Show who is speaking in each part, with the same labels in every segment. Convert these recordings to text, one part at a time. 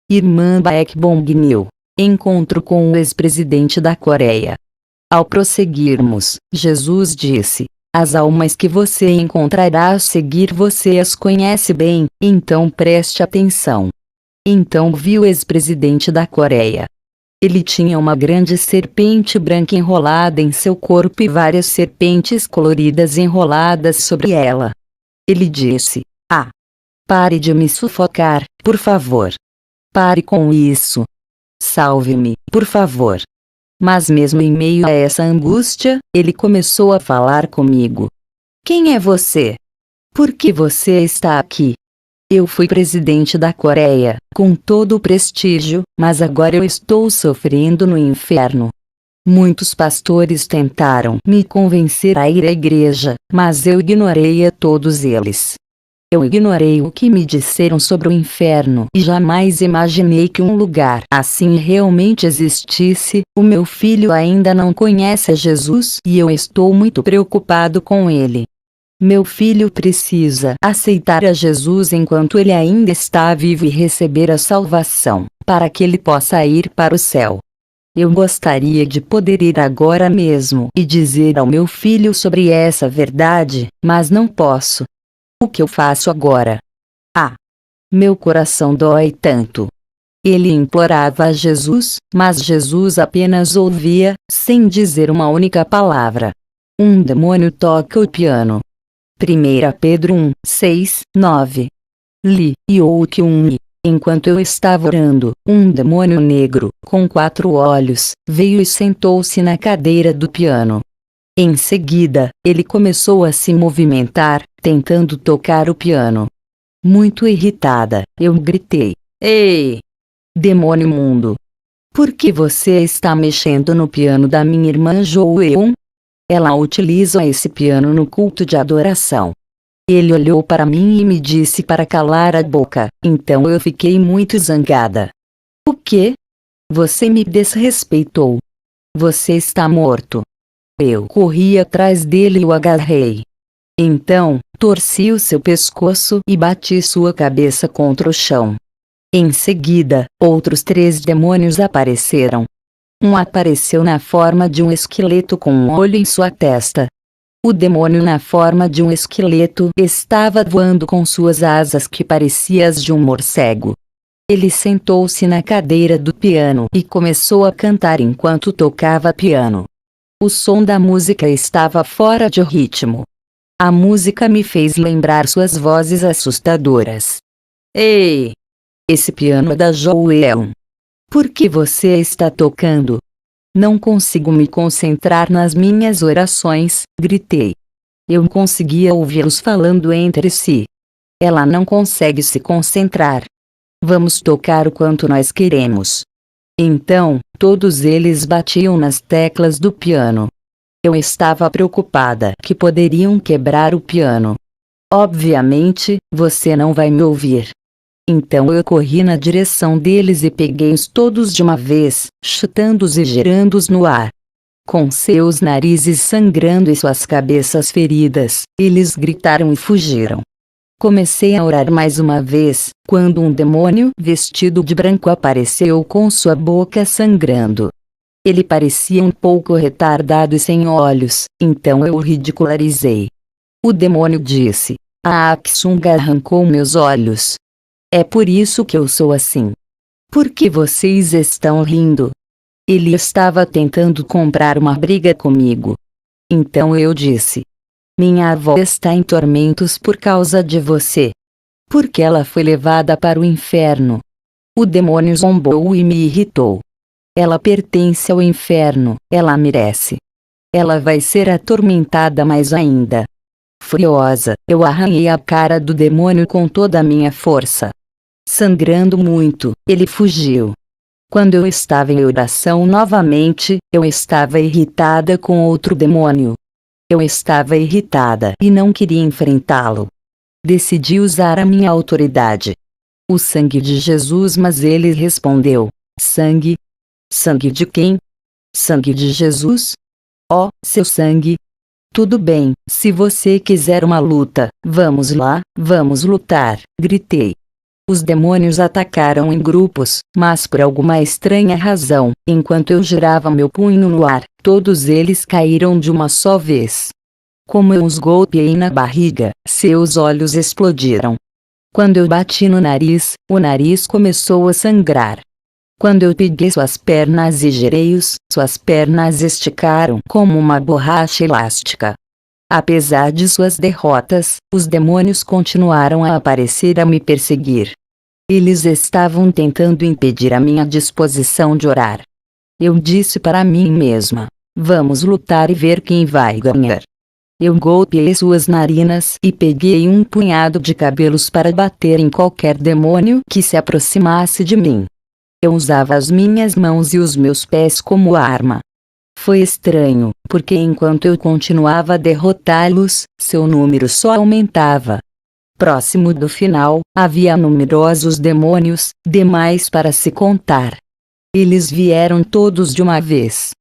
Speaker 1: Irmã Baek Bong-nil. Encontro com o ex-presidente da Coreia. Ao prosseguirmos, Jesus disse: as almas que você encontrará a seguir você as conhece bem, então preste atenção. Então vi o ex-presidente da Coreia. Ele tinha uma grande serpente branca enrolada em seu corpo e várias serpentes coloridas enroladas sobre ela. Ele disse: ah! Pare de me sufocar, por favor. Pare com isso. Salve-me, por favor. Mas mesmo em meio a essa angústia, ele começou a falar comigo. Quem é você? Por que você está aqui? Eu fui presidente da Coreia, com todo o prestígio, mas agora eu estou sofrendo no inferno. Muitos pastores tentaram me convencer a ir à igreja, mas eu ignorei a todos eles. Eu ignorei o que me disseram sobre o inferno e jamais imaginei que um lugar assim realmente existisse. O meu filho ainda não conhece a Jesus e eu estou muito preocupado com ele. Meu filho precisa aceitar a Jesus enquanto ele ainda está vivo e receber a salvação, para que ele possa ir para o céu. Eu gostaria de poder ir agora mesmo e dizer ao meu filho sobre essa verdade, mas não posso. O que eu faço agora? Ah! Meu coração dói tanto. Ele implorava a Jesus, mas Jesus apenas ouvia, sem dizer uma única palavra. Um demônio toca o piano. 1 Pedro 1, 6, 9. Li, e ouque enquanto eu estava orando, um demônio negro, com 4 olhos, veio e sentou-se na cadeira do piano. Em seguida, ele começou a se movimentar, tentando tocar o piano. Muito irritada, eu gritei: ei! Demônio imundo! Por que você está mexendo no piano da minha irmã Joeon? Ela utiliza esse piano no culto de adoração. Ele olhou para mim e me disse para calar a boca, então eu fiquei muito zangada. O quê? Você me desrespeitou. Você está morto. Eu corri atrás dele e o agarrei. Então, torci o seu pescoço e bati sua cabeça contra o chão. Em seguida, outros 3 demônios apareceram. Um apareceu na forma de um esqueleto com um olho em sua testa. O demônio na forma de um esqueleto estava voando com suas asas que pareciam as de um morcego. Ele sentou-se na cadeira do piano e começou a cantar enquanto tocava piano. O som da música estava fora de ritmo. A música me fez lembrar suas vozes assustadoras. Ei! Esse piano é da Joeon. Por que você está tocando? Não consigo me concentrar nas minhas orações, gritei. Eu conseguia ouvi-los falando entre si. Ela não consegue se concentrar. Vamos tocar o quanto nós queremos. Então, todos eles batiam nas teclas do piano. Eu estava preocupada que poderiam quebrar o piano. Obviamente, você não vai me ouvir. Então eu corri na direção deles e peguei-os todos de uma vez, chutando-os e girando-os no ar. Com seus narizes sangrando e suas cabeças feridas, eles gritaram e fugiram. Comecei a orar mais uma vez, quando um demônio vestido de branco apareceu com sua boca sangrando. Ele parecia um pouco retardado e sem olhos, então eu o ridicularizei. O demônio disse: a Aksunga arrancou meus olhos. É por isso que eu sou assim. Por que vocês estão rindo? Ele estava tentando comprar uma briga comigo. Então eu disse: minha avó está em tormentos por causa de você. Porque ela foi levada para o inferno. O demônio zombou e me irritou. Ela pertence ao inferno, ela merece. Ela vai ser atormentada mais ainda. Furiosa, eu arranhei a cara do demônio com toda a minha força. Sangrando muito, ele fugiu. Quando eu estava em oração novamente, eu estava irritada com outro demônio. Eu estava irritada e não queria enfrentá-lo. Decidi usar a minha autoridade. O sangue de Jesus, mas ele respondeu: sangue? Sangue de quem? Sangue de Jesus? Oh, seu sangue? Tudo bem, se você quiser uma luta, vamos lá, vamos lutar, gritei. Os demônios atacaram em grupos, mas por alguma estranha razão, enquanto eu girava meu punho no ar, todos eles caíram de uma só vez. Como eu os golpeei na barriga, seus olhos explodiram. Quando eu bati no nariz, o nariz começou a sangrar. Quando eu peguei suas pernas e girei-os, suas pernas esticaram como uma borracha elástica. Apesar de suas derrotas, os demônios continuaram a aparecer a me perseguir. Eles estavam tentando impedir a minha disposição de orar. Eu disse para mim mesma: vamos lutar e ver quem vai ganhar. Eu golpeei suas narinas e peguei um punhado de cabelos para bater em qualquer demônio que se aproximasse de mim. Eu usava as minhas mãos e os meus pés como arma. Foi estranho, porque enquanto eu continuava a derrotá-los, seu número só aumentava. Próximo do final, havia numerosos demônios, demais para se contar. Eles vieram todos de uma vez.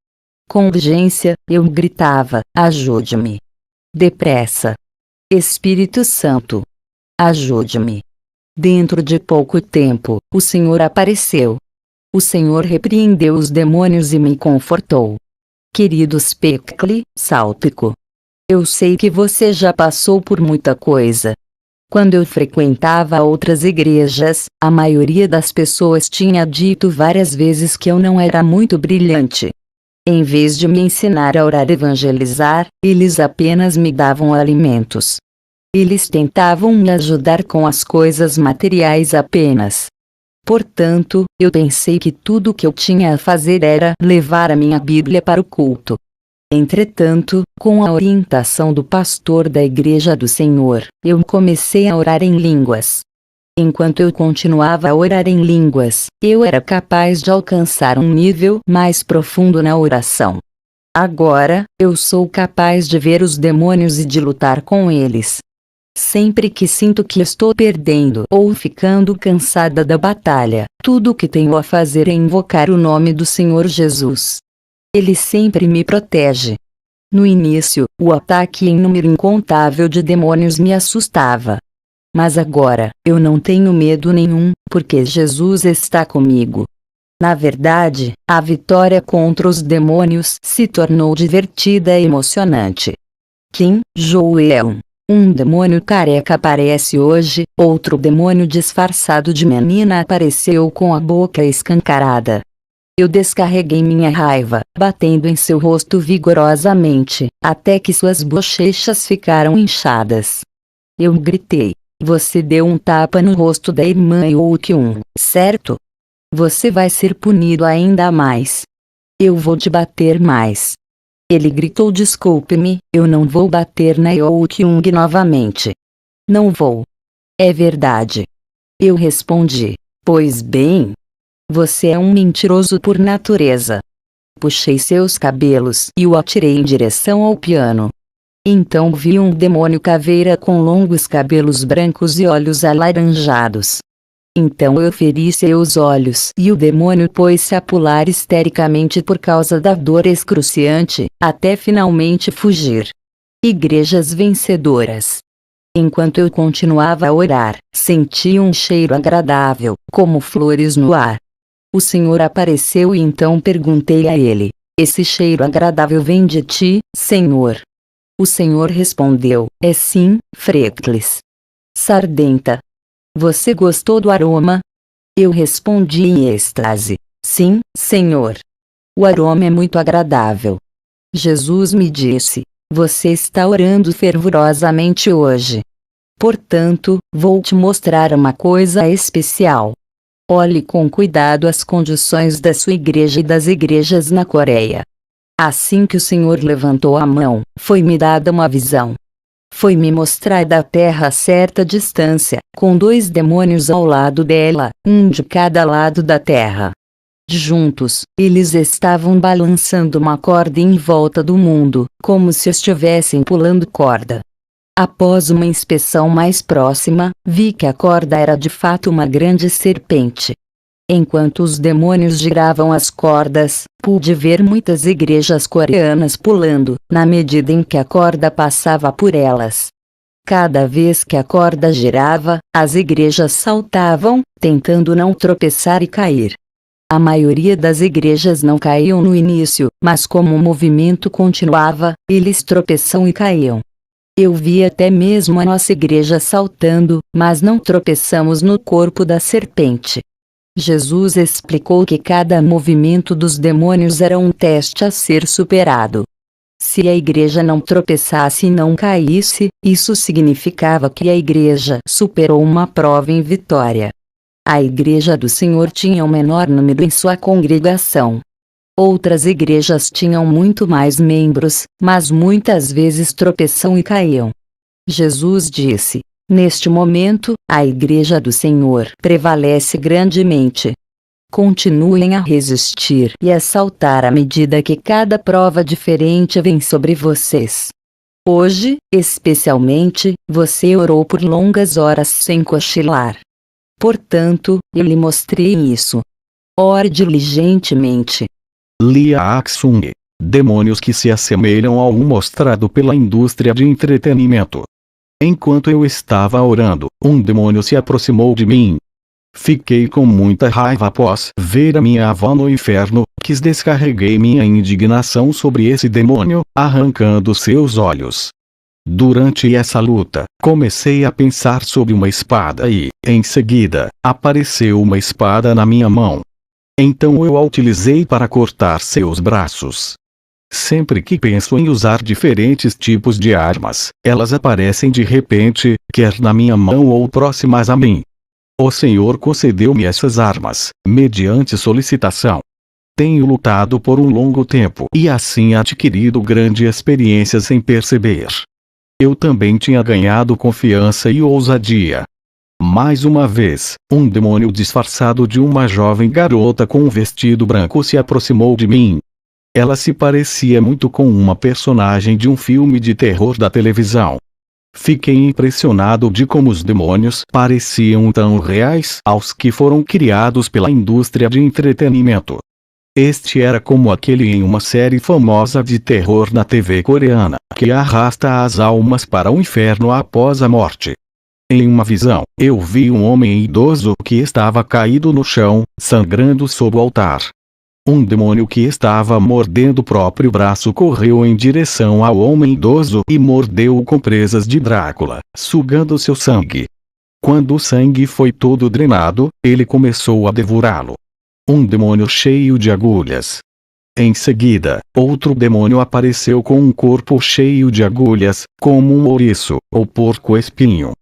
Speaker 1: Com urgência, eu gritava: ajude-me. Depressa. Espírito Santo, ajude-me. Dentro de pouco tempo, o Senhor apareceu. O Senhor repreendeu os demônios e me confortou. Querido Spectre, Sálpico, eu sei que você já passou por muita coisa. Quando eu frequentava outras igrejas, a maioria das pessoas tinha dito várias vezes que eu não era muito brilhante. Em vez de me ensinar a orar e evangelizar, eles apenas me davam alimentos. Eles tentavam me ajudar com as coisas materiais apenas. Portanto, eu pensei que tudo o que eu tinha a fazer era levar a minha Bíblia para o culto. Entretanto, com a orientação do pastor da Igreja do Senhor, eu comecei a orar em línguas. Enquanto eu continuava a orar em línguas, eu era capaz de alcançar um nível mais profundo na oração. Agora, eu sou capaz de ver os demônios e de lutar com eles. Sempre que sinto que estou perdendo ou ficando cansada da batalha, tudo o que tenho a fazer é invocar o nome do Senhor Jesus. Ele sempre me protege. No início, o ataque em número incontável de demônios me assustava. Mas agora, eu não tenho medo nenhum, porque Jesus está comigo. Na verdade, a vitória contra os demônios se tornou divertida e emocionante. Kim Joel. Um demônio careca aparece hoje, outro demônio disfarçado de menina apareceu com a boca escancarada. Eu descarreguei minha raiva, batendo em seu rosto vigorosamente, até que suas bochechas ficaram inchadas. Eu gritei: você deu um tapa no rosto da irmã Yokyun, certo? Você vai ser punido ainda mais. Eu vou te bater mais. Ele gritou: desculpe-me, eu não vou bater na Yokyung novamente. Não vou. É verdade. Eu respondi: pois bem. Você é um mentiroso por natureza. Puxei seus cabelos e o atirei em direção ao piano. Então vi um demônio caveira com longos cabelos brancos e olhos alaranjados. Então eu feri seus olhos e o demônio pôs-se a pular histericamente por causa da dor excruciante, até finalmente fugir. Igrejas vencedoras. Enquanto eu continuava a orar, senti um cheiro agradável, como flores no ar. O Senhor apareceu e então perguntei a ele: esse cheiro agradável vem de ti, Senhor? O Senhor respondeu: é sim, Freckles. Sardenta. Você gostou do aroma? Eu respondi em êxtase: sim, Senhor. O aroma é muito agradável. Jesus me disse: você está orando fervorosamente hoje. Portanto, vou te mostrar uma coisa especial. Olhe com cuidado as condições da sua igreja e das igrejas na Coreia. Assim que o Senhor levantou a mão, foi-me dada uma visão. Foi-me mostrada a terra a certa distância, com 2 demônios ao lado dela, um de cada lado da terra. Juntos, eles estavam balançando uma corda em volta do mundo, como se estivessem pulando corda. Após uma inspeção mais próxima, vi que a corda era de fato uma grande serpente. Enquanto os demônios giravam as cordas, pude ver muitas igrejas coreanas pulando, na medida em que a corda passava por elas. Cada vez que a corda girava, as igrejas saltavam, tentando não tropeçar e cair. A maioria das igrejas não caíam no início, mas como o movimento continuava, eles tropeçam e caíam. Eu vi até mesmo a nossa igreja saltando, mas não tropeçamos no corpo da serpente. Jesus explicou que cada movimento dos demônios era um teste a ser superado. Se a igreja não tropeçasse e não caísse, isso significava que a igreja superou uma prova em vitória. A igreja do Senhor tinha um menor número em sua congregação. Outras igrejas tinham muito mais membros, mas muitas vezes tropeçam e caíam. Jesus disse: neste momento, a igreja do Senhor prevalece grandemente. Continuem a resistir e a saltar à medida que cada prova diferente vem sobre vocês. Hoje, especialmente, você orou por longas horas sem cochilar. Portanto, eu lhe mostrei isso. Ore diligentemente.
Speaker 2: Lia Aksung. Demônios que se assemelham ao mostrado pela indústria de entretenimento. Enquanto eu estava orando, um demônio se aproximou de mim. Fiquei com muita raiva após ver a minha avó no inferno, que descarreguei minha indignação sobre esse demônio, arrancando seus olhos. Durante essa luta, comecei a pensar sobre uma espada e, em seguida, apareceu uma espada na minha mão. Então eu a utilizei para cortar seus braços. Sempre que penso em usar diferentes tipos de armas, elas aparecem de repente, quer na minha mão ou próximas a mim. O Senhor concedeu-me essas armas, mediante solicitação. Tenho lutado por um longo tempo e assim adquirido grandes experiências em perceber. Eu também tinha ganhado confiança e ousadia. Mais uma vez, um demônio disfarçado de uma jovem garota com um vestido branco se aproximou de mim. Ela se parecia muito com uma personagem de um filme de terror da televisão. Fiquei impressionado de como os demônios pareciam tão reais aos que foram criados pela indústria de entretenimento. Este era como aquele em uma série famosa de terror na TV coreana, que arrasta as almas para o inferno após a morte. Em uma visão, eu vi um homem idoso que estava caído no chão, sangrando sob o altar. Um demônio que estava mordendo o próprio braço correu em direção ao homem idoso e mordeu-o com presas de Drácula, sugando seu sangue. Quando o sangue foi todo drenado, ele começou a devorá-lo. Um demônio cheio de agulhas. Em seguida, outro demônio apareceu com um corpo cheio de agulhas, como um ouriço, ou porco-espinho.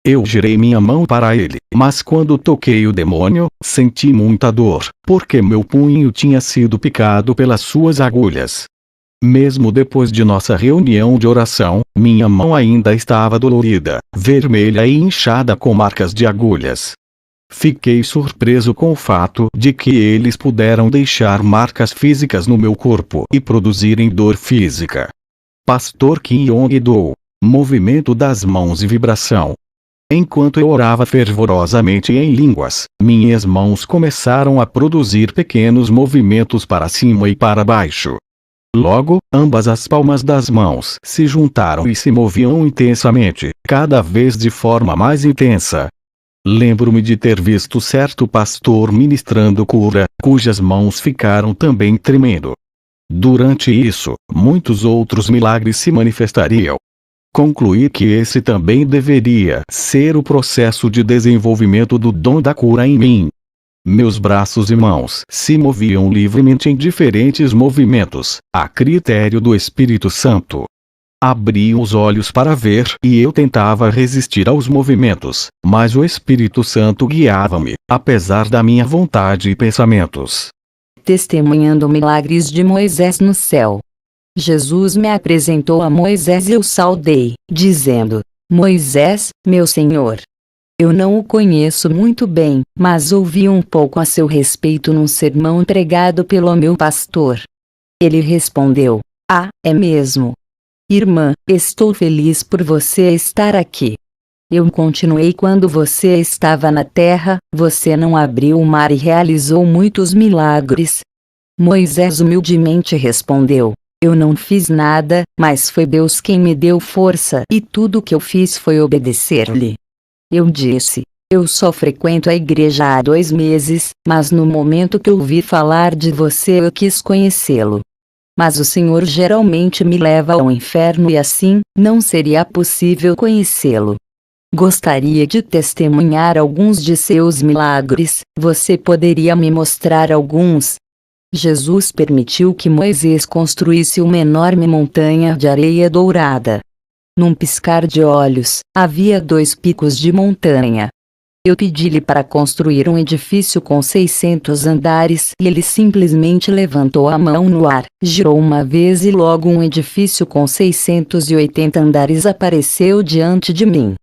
Speaker 2: Eu girei minha mão para ele, mas quando toquei o demônio, senti muita dor, porque meu punho tinha sido picado pelas suas agulhas. Mesmo depois de nossa reunião de oração, minha mão ainda estava dolorida, vermelha e inchada com marcas de agulhas. Fiquei surpreso com o fato de que eles puderam deixar marcas físicas no meu corpo e produzirem dor física. Pastor Kim Yong-do. Movimento das mãos e vibração. Enquanto eu orava fervorosamente em línguas, minhas mãos começaram a produzir pequenos movimentos para cima e para baixo. Logo, ambas as palmas das mãos se juntaram e se moviam intensamente, cada vez de forma mais intensa. Lembro-me de ter visto certo pastor ministrando cura, cujas mãos ficaram também tremendo. Durante isso, muitos outros milagres se manifestariam. Concluí que esse também deveria ser o processo de desenvolvimento do dom da cura em mim. Meus braços e mãos se moviam livremente em diferentes movimentos, a critério do Espírito Santo. Abri os olhos para ver e eu tentava resistir aos movimentos, mas o Espírito Santo guiava-me, apesar da minha vontade e pensamentos.
Speaker 1: Testemunhando milagres de Moisés no céu. Jesus me apresentou a Moisés e eu saudei, dizendo: Moisés, meu senhor. Eu não o conheço muito bem, mas ouvi um pouco a seu respeito num sermão pregado pelo meu pastor. Ele respondeu: Ah, é mesmo? Irmã, estou feliz por você estar aqui. Eu continuei: quando você estava na terra, você não abriu o mar e realizou muitos milagres. Moisés humildemente respondeu: Eu não fiz nada, mas foi Deus quem me deu força e tudo o que eu fiz foi obedecer-lhe. Eu disse: eu só frequento a igreja há 2 meses, mas no momento que ouvi falar de você eu quis conhecê-lo. Mas o Senhor geralmente me leva ao inferno e assim, não seria possível conhecê-lo. Gostaria de testemunhar alguns de seus milagres, você poderia me mostrar alguns? Jesus permitiu que Moisés construísse uma enorme montanha de areia dourada. Num piscar de olhos, havia 2 picos de montanha. Eu pedi-lhe para construir um edifício com 600 andares e ele simplesmente levantou a mão no ar, girou uma vez e logo um edifício com 680 andares apareceu diante de mim.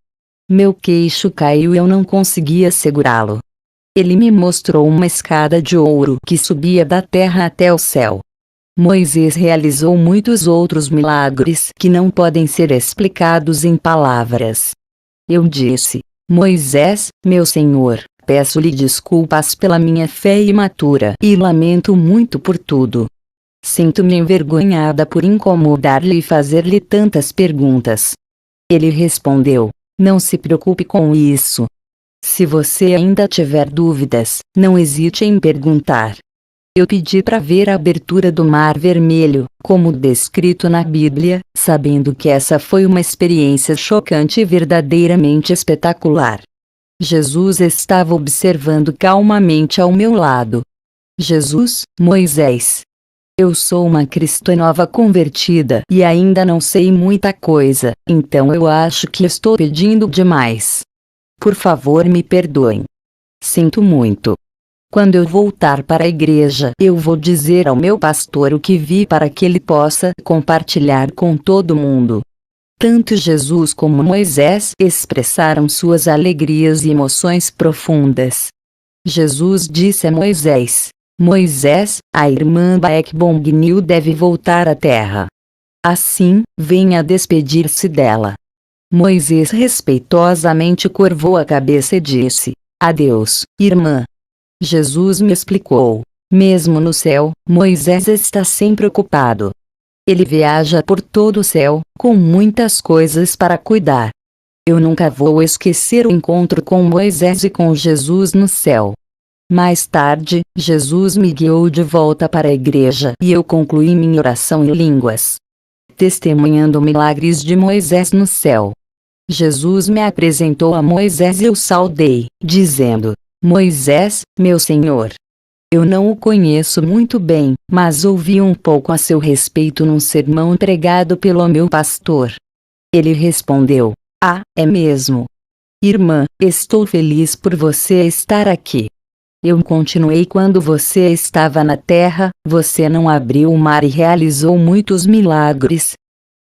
Speaker 1: Meu queixo caiu e eu não conseguia segurá-lo. Ele me mostrou uma escada de ouro que subia da terra até o céu. Moisés realizou muitos outros milagres que não podem ser explicados em palavras. Eu disse: Moisés, meu senhor, peço-lhe desculpas pela minha fé imatura e lamento muito por tudo. Sinto-me envergonhada por incomodar-lhe e fazer-lhe tantas perguntas. Ele respondeu: não se preocupe com isso. Se você ainda tiver dúvidas, não hesite em perguntar. Eu pedi para ver a abertura do Mar Vermelho, como descrito na Bíblia, sabendo que essa foi uma experiência chocante e verdadeiramente espetacular. Jesus estava observando calmamente ao meu lado. Jesus, Moisés. Eu sou uma cristã nova convertida e ainda não sei muita coisa, então eu acho que estou pedindo demais. Por favor, me perdoem. Sinto muito. Quando eu voltar para a igreja, eu vou dizer ao meu pastor o que vi para que ele possa compartilhar com todo mundo. Tanto Jesus como Moisés expressaram suas alegrias e emoções profundas. Jesus disse a Moisés: Moisés, a irmã Baekbong-nil deve voltar à terra. Assim, venha despedir-se dela. Moisés respeitosamente curvou a cabeça e disse: adeus, irmã. Jesus me explicou: mesmo no céu, Moisés está sempre ocupado. Ele viaja por todo o céu, com muitas coisas para cuidar. Eu nunca vou esquecer o encontro com Moisés e com Jesus no céu. Mais tarde, Jesus me guiou de volta para a igreja e eu concluí minha oração em línguas, testemunhando milagres de Moisés no céu. Jesus me apresentou a Moisés e eu saudei, dizendo: Moisés, meu senhor. Eu não o conheço muito bem, mas ouvi um pouco a seu respeito num sermão pregado pelo meu pastor. Ele respondeu: ah, é mesmo? Irmã, estou feliz por você estar aqui. Eu continuei: quando você estava na terra, você não abriu o mar e realizou muitos milagres.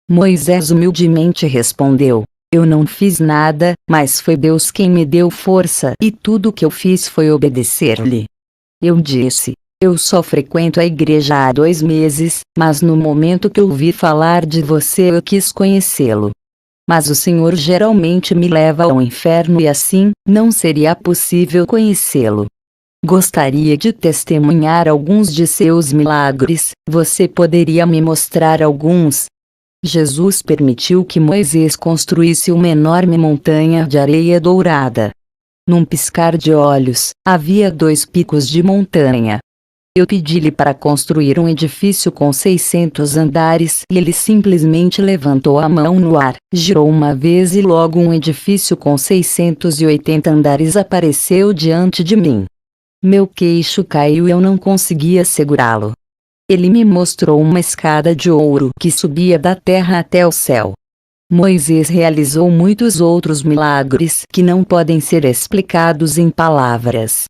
Speaker 1: Moisés humildemente respondeu: eu não fiz nada, mas foi Deus quem me deu força e tudo o que eu fiz foi obedecer-lhe. Eu disse: eu só frequento a igreja há 2 meses, mas no momento que ouvi falar de você eu quis conhecê-lo. Mas o Senhor geralmente me leva ao inferno e assim, não seria possível conhecê-lo. Gostaria de testemunhar alguns de seus milagres, você poderia me mostrar alguns? Jesus permitiu que Moisés construísse uma enorme montanha de areia dourada. Num piscar de olhos, havia 2 picos de montanha. Eu pedi-lhe para construir um edifício com 600 andares e ele simplesmente levantou a mão no ar, girou uma vez e logo um edifício com 680 andares apareceu diante de mim. Meu queixo caiu e eu não conseguia segurá-lo. Ele me mostrou uma escada de ouro que subia da terra até o céu. Moisés realizou muitos outros milagres que não podem ser explicados em palavras.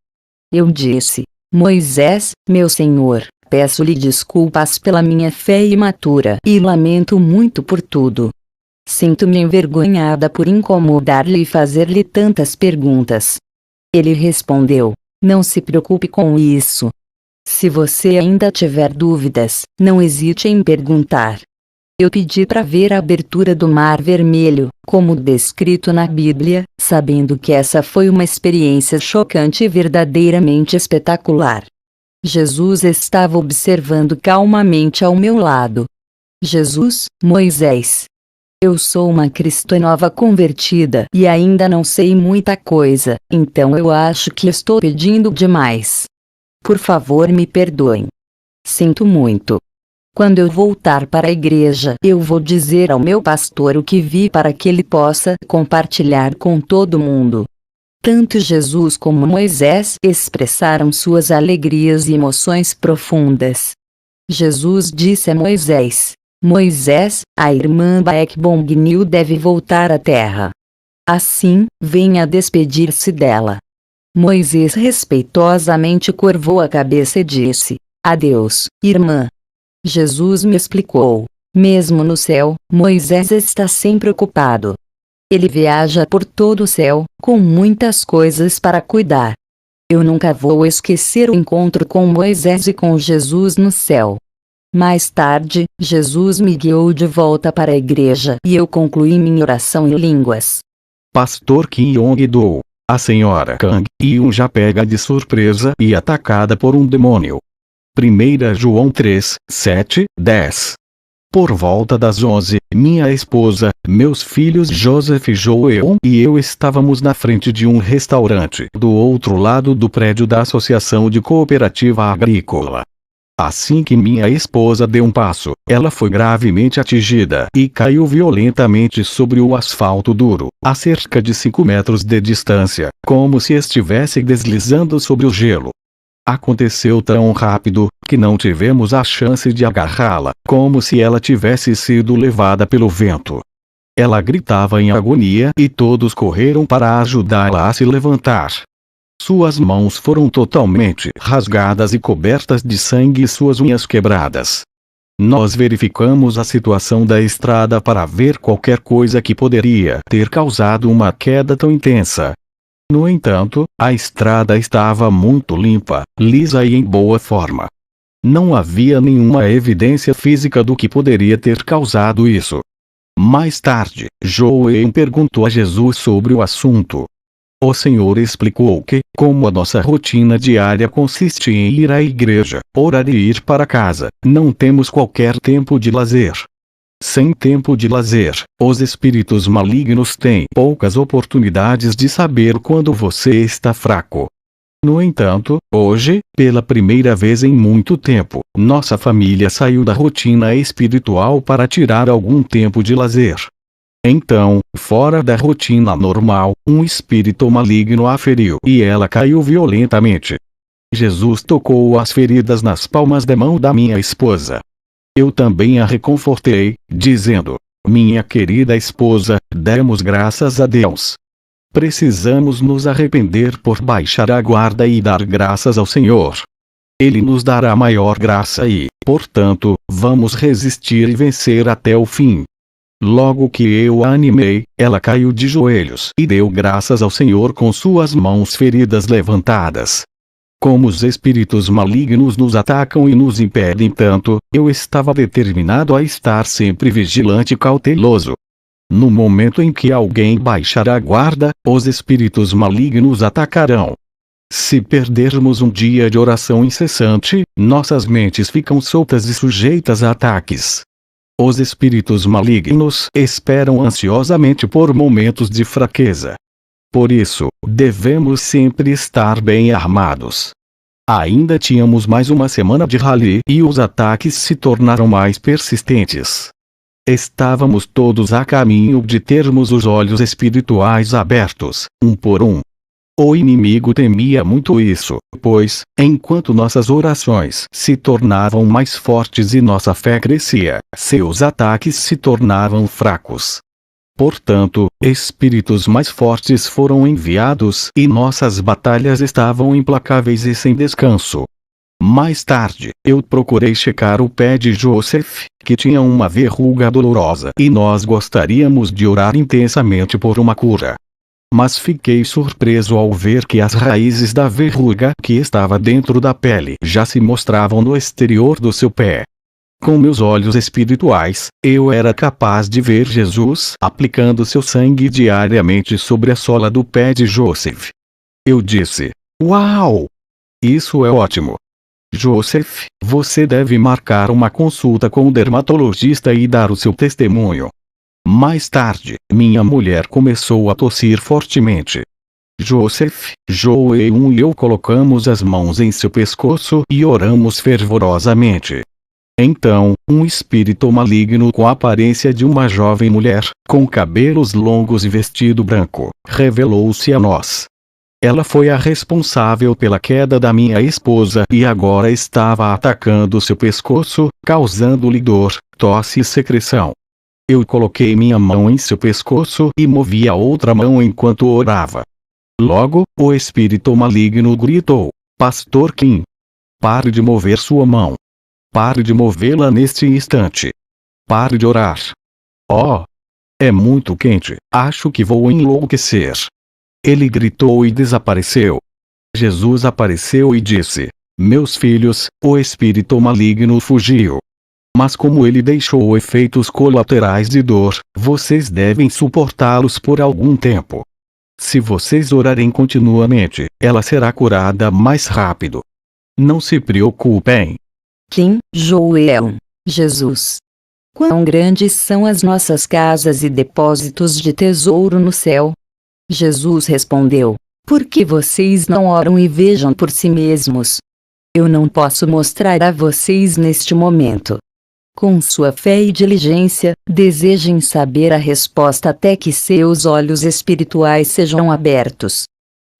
Speaker 1: Eu disse: Moisés, meu senhor, peço-lhe desculpas pela minha fé imatura e lamento muito por tudo. Sinto-me envergonhada por incomodar-lhe e fazer-lhe tantas perguntas. Ele respondeu: não se preocupe com isso. Se você ainda tiver dúvidas, não hesite em perguntar. Eu pedi para ver a abertura do Mar Vermelho, como descrito na Bíblia, sabendo que essa foi uma experiência chocante e verdadeiramente espetacular. Jesus estava observando calmamente ao meu lado. Jesus, Moisés. Eu sou uma cristã nova convertida e ainda não sei muita coisa, então eu acho que estou pedindo demais. Por favor, me perdoem. Sinto muito. Quando eu voltar para a igreja, eu vou dizer ao meu pastor o que vi para que ele possa compartilhar com todo mundo. Tanto Jesus como Moisés expressaram suas alegrias e emoções profundas. Jesus disse a Moisés: Moisés, a irmã Baekbong-nil deve voltar à terra. Assim, venha despedir-se dela. Moisés respeitosamente curvou a cabeça e disse: Adeus, irmã. Jesus me explicou: mesmo no céu, Moisés está sempre ocupado. Ele viaja por todo o céu, com muitas coisas para cuidar. Eu nunca vou esquecer o encontro com Moisés e com Jesus no céu. Mais tarde, Jesus me guiou de volta para a igreja e eu concluí minha oração em línguas.
Speaker 2: Pastor Kim Yong-do. A senhora Kang Yun já pega de surpresa e atacada por um demônio. 1 João 3, 7, 10. Por volta das 11, minha esposa, meus filhos Joseph e Joel e eu estávamos na frente de um restaurante do outro lado do prédio da Associação de Cooperativa Agrícola. Assim que minha esposa deu um passo, ela foi gravemente atingida e caiu violentamente sobre o asfalto duro, a cerca de 5 metros de distância, como se estivesse deslizando sobre o gelo. Aconteceu tão rápido, que não tivemos a chance de agarrá-la, como se ela tivesse sido levada pelo vento. Ela gritava em agonia e todos correram para ajudá-la a se levantar. Suas mãos foram totalmente rasgadas e cobertas de sangue e suas unhas quebradas. Nós verificamos a situação da estrada para ver qualquer coisa que poderia ter causado uma queda tão intensa. No entanto, a estrada estava muito limpa, lisa e em boa forma. Não havia nenhuma evidência física do que poderia ter causado isso. Mais tarde, Joel perguntou a Jesus sobre o assunto. O Senhor explicou que, como a nossa rotina diária consiste em ir à igreja, orar e ir para casa, não temos qualquer tempo de lazer. Sem tempo de lazer, os espíritos malignos têm poucas oportunidades de saber quando você está fraco. No entanto, hoje, pela primeira vez em muito tempo, nossa família saiu da rotina espiritual para tirar algum tempo de lazer. Então, fora da rotina normal, um espírito maligno a feriu e ela caiu violentamente. Jesus tocou as feridas nas palmas da mão da minha esposa. Eu também a reconfortei, dizendo: minha querida esposa, demos graças a Deus. Precisamos nos arrepender por baixar a guarda e dar graças ao Senhor. Ele nos dará maior graça e, portanto, vamos resistir e vencer até o fim. Logo que eu a animei, ela caiu de joelhos e deu graças ao Senhor com suas mãos feridas levantadas. Como os espíritos malignos nos atacam e nos impedem tanto, eu estava determinado a estar sempre vigilante e cauteloso. No momento em que alguém baixar a guarda, os espíritos malignos atacarão. Se perdermos um dia de oração incessante, nossas mentes ficam soltas e sujeitas a ataques. Os espíritos malignos esperam ansiosamente por momentos de fraqueza. Por isso, devemos sempre estar bem armados. Ainda tínhamos mais uma semana de rally e os ataques se tornaram mais persistentes. Estávamos todos a caminho de termos os olhos espirituais abertos, um por um. O inimigo temia muito isso, pois, enquanto nossas orações se tornavam mais fortes e nossa fé crescia, seus ataques se tornavam fracos. Portanto, espíritos mais fortes foram enviados e nossas batalhas estavam implacáveis e sem descanso. Mais tarde, eu procurei checar o pé de Joseph, que tinha uma verruga dolorosa e nós gostaríamos de orar intensamente por uma cura. Mas fiquei surpreso ao ver que as raízes da verruga que estava dentro da pele já se mostravam no exterior do seu pé. Com meus olhos espirituais, eu era capaz de ver Jesus aplicando seu sangue diariamente sobre a sola do pé de Joseph. Eu disse: "Uau! Isso é ótimo! Joseph, você deve marcar uma consulta com o dermatologista e dar o seu testemunho. Mais tarde, minha mulher começou a tossir fortemente. Joseph, Joe e eu colocamos as mãos em seu pescoço e oramos fervorosamente. Então, um espírito maligno com a aparência de uma jovem mulher, com cabelos longos e vestido branco, revelou-se a nós. Ela foi a responsável pela queda da minha esposa e agora estava atacando seu pescoço, causando-lhe dor, tosse e secreção. Eu coloquei minha mão em seu pescoço e movi a outra mão enquanto orava. Logo, o espírito maligno gritou: Pastor Kim, pare de mover sua mão. Pare de movê-la neste instante. Pare de orar. Oh! É muito quente, acho que vou enlouquecer. Ele gritou e desapareceu. Jesus apareceu e disse: Meus filhos, o espírito maligno fugiu. Mas como ele deixou efeitos colaterais de dor, vocês devem suportá-los por algum tempo. Se vocês orarem continuamente, ela será curada mais rápido. Não se preocupem.
Speaker 1: Kim Joel. Jesus. Quão grandes são as nossas casas e depósitos de tesouro no céu? Jesus respondeu: Por que vocês não oram e vejam por si mesmos? Eu não posso mostrar a vocês neste momento. Com sua fé e diligência, desejem saber a resposta até que seus olhos espirituais sejam abertos.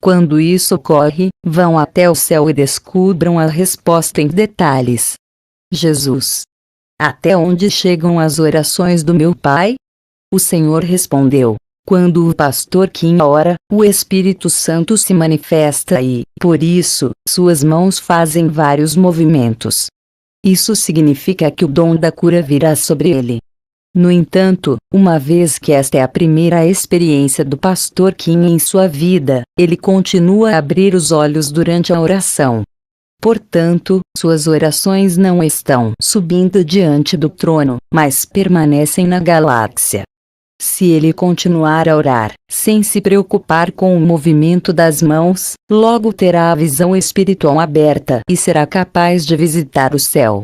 Speaker 1: Quando isso ocorre, vão até o céu e descubram a resposta em detalhes. Jesus. Até onde chegam as orações do meu Pai? O Senhor respondeu: Quando o pastor Kim ora, o Espírito Santo se manifesta e, por isso, suas mãos fazem vários movimentos. Isso significa que o dom da cura virá sobre ele. No entanto, uma vez que esta é a primeira experiência do pastor Kim em sua vida, ele continua a abrir os olhos durante a oração. Portanto, suas orações não estão subindo diante do trono, mas permanecem na galáxia. Se ele continuar a orar, sem se preocupar com o movimento das mãos, logo terá a visão espiritual aberta e será capaz de visitar o céu.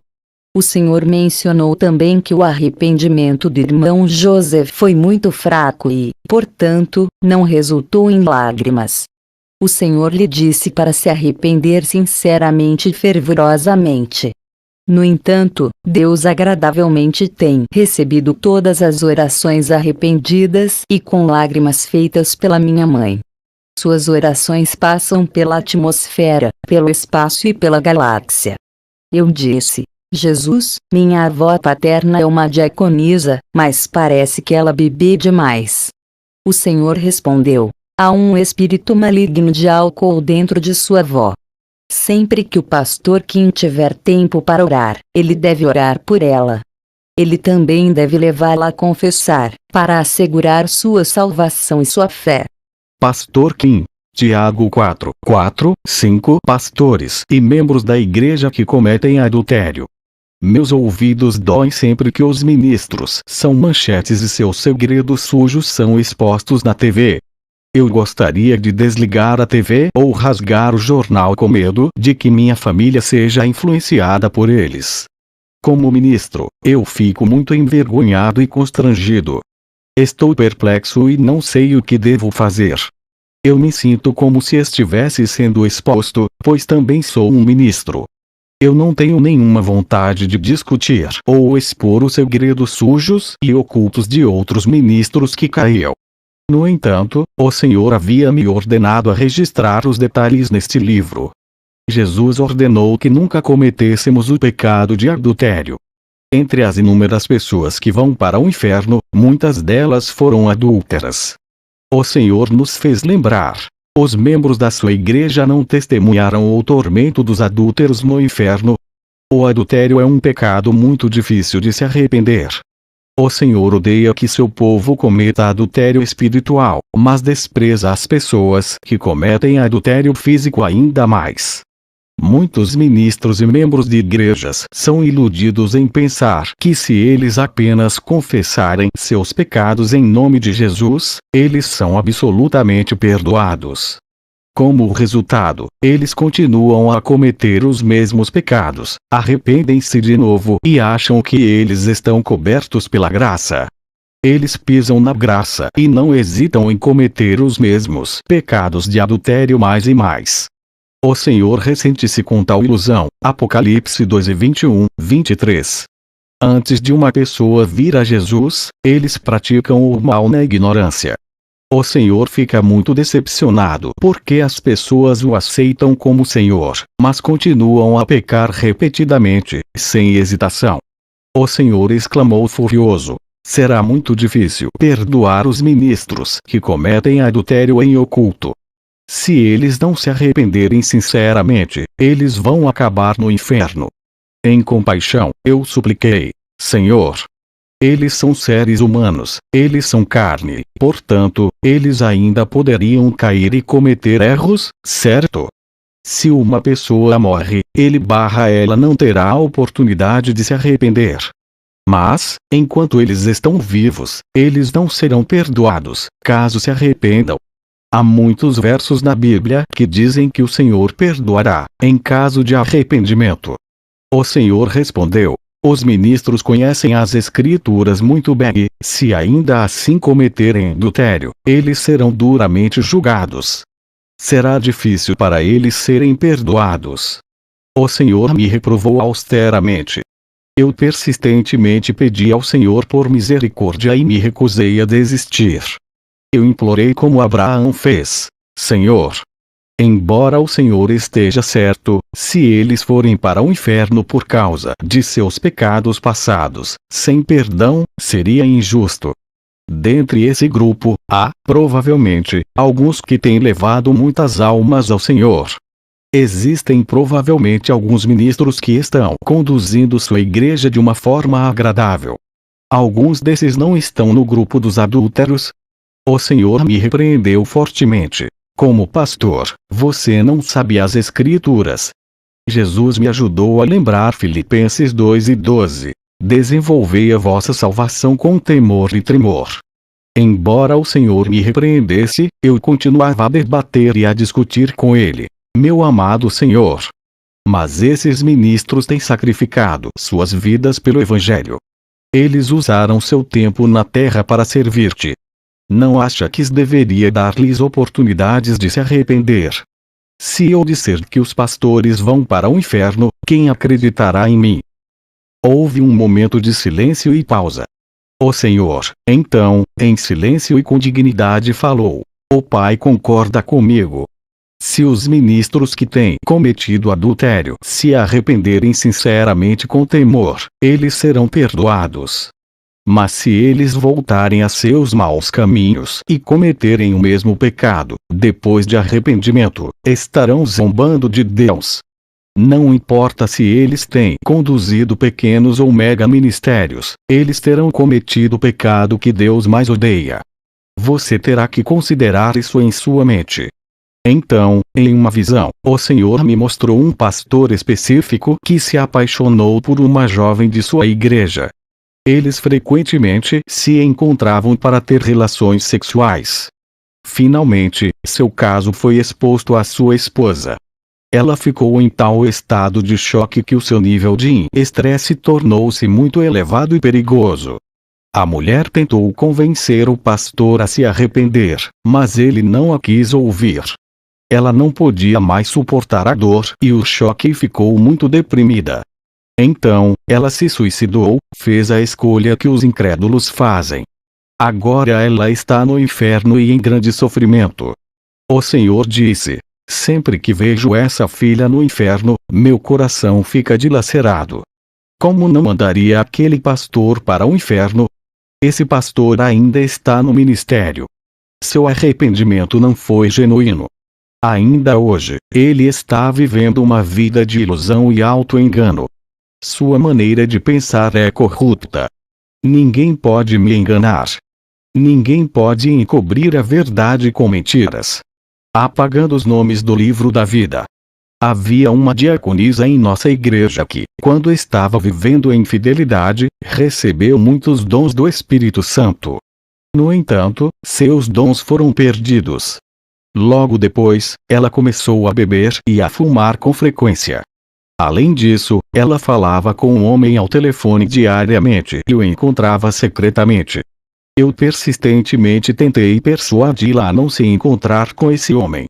Speaker 1: O Senhor mencionou também que o arrependimento do irmão Joseph foi muito fraco e, portanto, não resultou em lágrimas. O Senhor lhe disse para se arrepender sinceramente e fervorosamente. No entanto, Deus agradavelmente tem recebido todas as orações arrependidas e com lágrimas feitas pela minha mãe. Suas orações passam pela atmosfera, pelo espaço e pela galáxia. Eu disse: Jesus, minha avó paterna é uma diaconisa, mas parece que ela bebe demais. O Senhor respondeu: há um espírito maligno de álcool dentro de sua avó. Sempre que o pastor Kim tiver tempo para orar, ele deve orar por ela. Ele também deve levá-la a confessar, para assegurar sua salvação e sua fé.
Speaker 2: Pastor Kim. Tiago 4:5 Pastores e membros da igreja que cometem adultério. Meus ouvidos doem sempre que os ministros são manchetes e seus segredos sujos são expostos na TV. Eu gostaria de desligar a TV ou rasgar o jornal com medo de que minha família seja influenciada por eles. Como ministro, eu fico muito envergonhado e constrangido. Estou perplexo e não sei o que devo fazer. Eu me sinto como se estivesse sendo exposto, pois também sou um ministro. Eu não tenho nenhuma vontade de discutir ou expor os segredos sujos e ocultos de outros ministros que caíram. No entanto, o Senhor havia me ordenado a registrar os detalhes neste livro. Jesus ordenou que nunca cometêssemos o pecado de adultério. Entre as inúmeras pessoas que vão para o inferno, muitas delas foram adúlteras. O Senhor nos fez lembrar: os membros da sua igreja não testemunharam o tormento dos adúlteros no inferno. O adultério é um pecado muito difícil de se arrepender. O Senhor odeia que seu povo cometa adultério espiritual, mas despreza as pessoas que cometem adultério físico ainda mais. Muitos ministros e membros de igrejas são iludidos em pensar que se eles apenas confessarem seus pecados em nome de Jesus, eles são absolutamente perdoados. Como resultado, eles continuam a cometer os mesmos pecados, arrependem-se de novo e acham que eles estão cobertos pela graça. Eles pisam na graça e não hesitam em cometer os mesmos pecados de adultério mais e mais. O Senhor ressente-se com tal ilusão. Apocalipse 2:21, 23. Antes de uma pessoa vir a Jesus, eles praticam o mal na ignorância. O Senhor fica muito decepcionado porque as pessoas o aceitam como Senhor, mas continuam a pecar repetidamente, sem hesitação. O Senhor exclamou furioso: será muito difícil perdoar os ministros que cometem adultério em oculto. Se eles não se arrependerem sinceramente, eles vão acabar no inferno. Em compaixão, eu supliquei: Senhor, eles são seres humanos, eles são carne, portanto, eles ainda poderiam cair e cometer erros, certo? Se uma pessoa morre, ela não terá a oportunidade de se arrepender. Mas, enquanto eles estão vivos, eles não serão perdoados, caso se arrependam. Há muitos versos na Bíblia que dizem que o Senhor perdoará, em caso de arrependimento. O Senhor respondeu: os ministros conhecem as Escrituras muito bem e, se ainda assim cometerem adultério, eles serão duramente julgados. Será difícil para eles serem perdoados. O Senhor me reprovou austeramente. Eu persistentemente pedi ao Senhor por misericórdia e me recusei a desistir. Eu implorei como Abraão fez: Senhor, embora o Senhor esteja certo, se eles forem para o inferno por causa de seus pecados passados, sem perdão, seria injusto. Dentre esse grupo, há, provavelmente, alguns que têm levado muitas almas ao Senhor. Existem provavelmente alguns ministros que estão conduzindo sua igreja de uma forma agradável. Alguns desses não estão no grupo dos adúlteros. O Senhor me repreendeu fortemente. Como pastor, você não sabe as Escrituras. Jesus me ajudou a lembrar Filipenses 2:12. Desenvolvei a vossa salvação com temor e tremor. Embora o Senhor me repreendesse, eu continuava a debater e a discutir com ele: meu amado Senhor. Mas esses ministros têm sacrificado suas vidas pelo Evangelho. Eles usaram seu tempo na terra para servir-te. Não acha que deveria dar-lhes oportunidades de se arrepender? Se eu disser que os pastores vão para o inferno, quem acreditará em mim? Houve um momento de silêncio e pausa. O Senhor, então, em silêncio e com dignidade falou: o Pai concorda comigo. Se os ministros que têm cometido adultério se arrependerem sinceramente com temor, eles serão perdoados. Mas se eles voltarem a seus maus caminhos e cometerem o mesmo pecado, depois de arrependimento, estarão zombando de Deus. Não importa se eles têm conduzido pequenos ou mega ministérios, eles terão cometido o pecado que Deus mais odeia. Você terá que considerar isso em sua mente. Então, em uma visão, o Senhor me mostrou um pastor específico que se apaixonou por uma jovem de sua igreja. Eles frequentemente se encontravam para ter relações sexuais. Finalmente, seu caso foi exposto à sua esposa. Ela ficou em tal estado de choque que o seu nível de estresse tornou-se muito elevado e perigoso. A mulher tentou convencer o pastor a se arrepender, mas ele não a quis ouvir. Ela não podia mais suportar a dor e o choque e ficou muito deprimida. Então, ela se suicidou, fez a escolha que os incrédulos fazem. Agora ela está no inferno e em grande sofrimento. O Senhor disse: sempre que vejo essa filha no inferno, meu coração fica dilacerado. Como não mandaria aquele pastor para o inferno? Esse pastor ainda está no ministério. Seu arrependimento não foi genuíno. Ainda hoje, ele está vivendo uma vida de ilusão e auto-engano. Sua maneira de pensar é corrupta. Ninguém pode me enganar. Ninguém pode encobrir a verdade com mentiras. Apagando os nomes do livro da vida. Havia uma diaconisa em nossa igreja que, quando estava vivendo em fidelidade, recebeu muitos dons do Espírito Santo. No entanto, seus dons foram perdidos. Logo depois, ela começou a beber e a fumar com frequência. Além disso, ela falava com um homem ao telefone diariamente e o encontrava secretamente. Eu persistentemente tentei persuadi-la a não se encontrar com esse homem.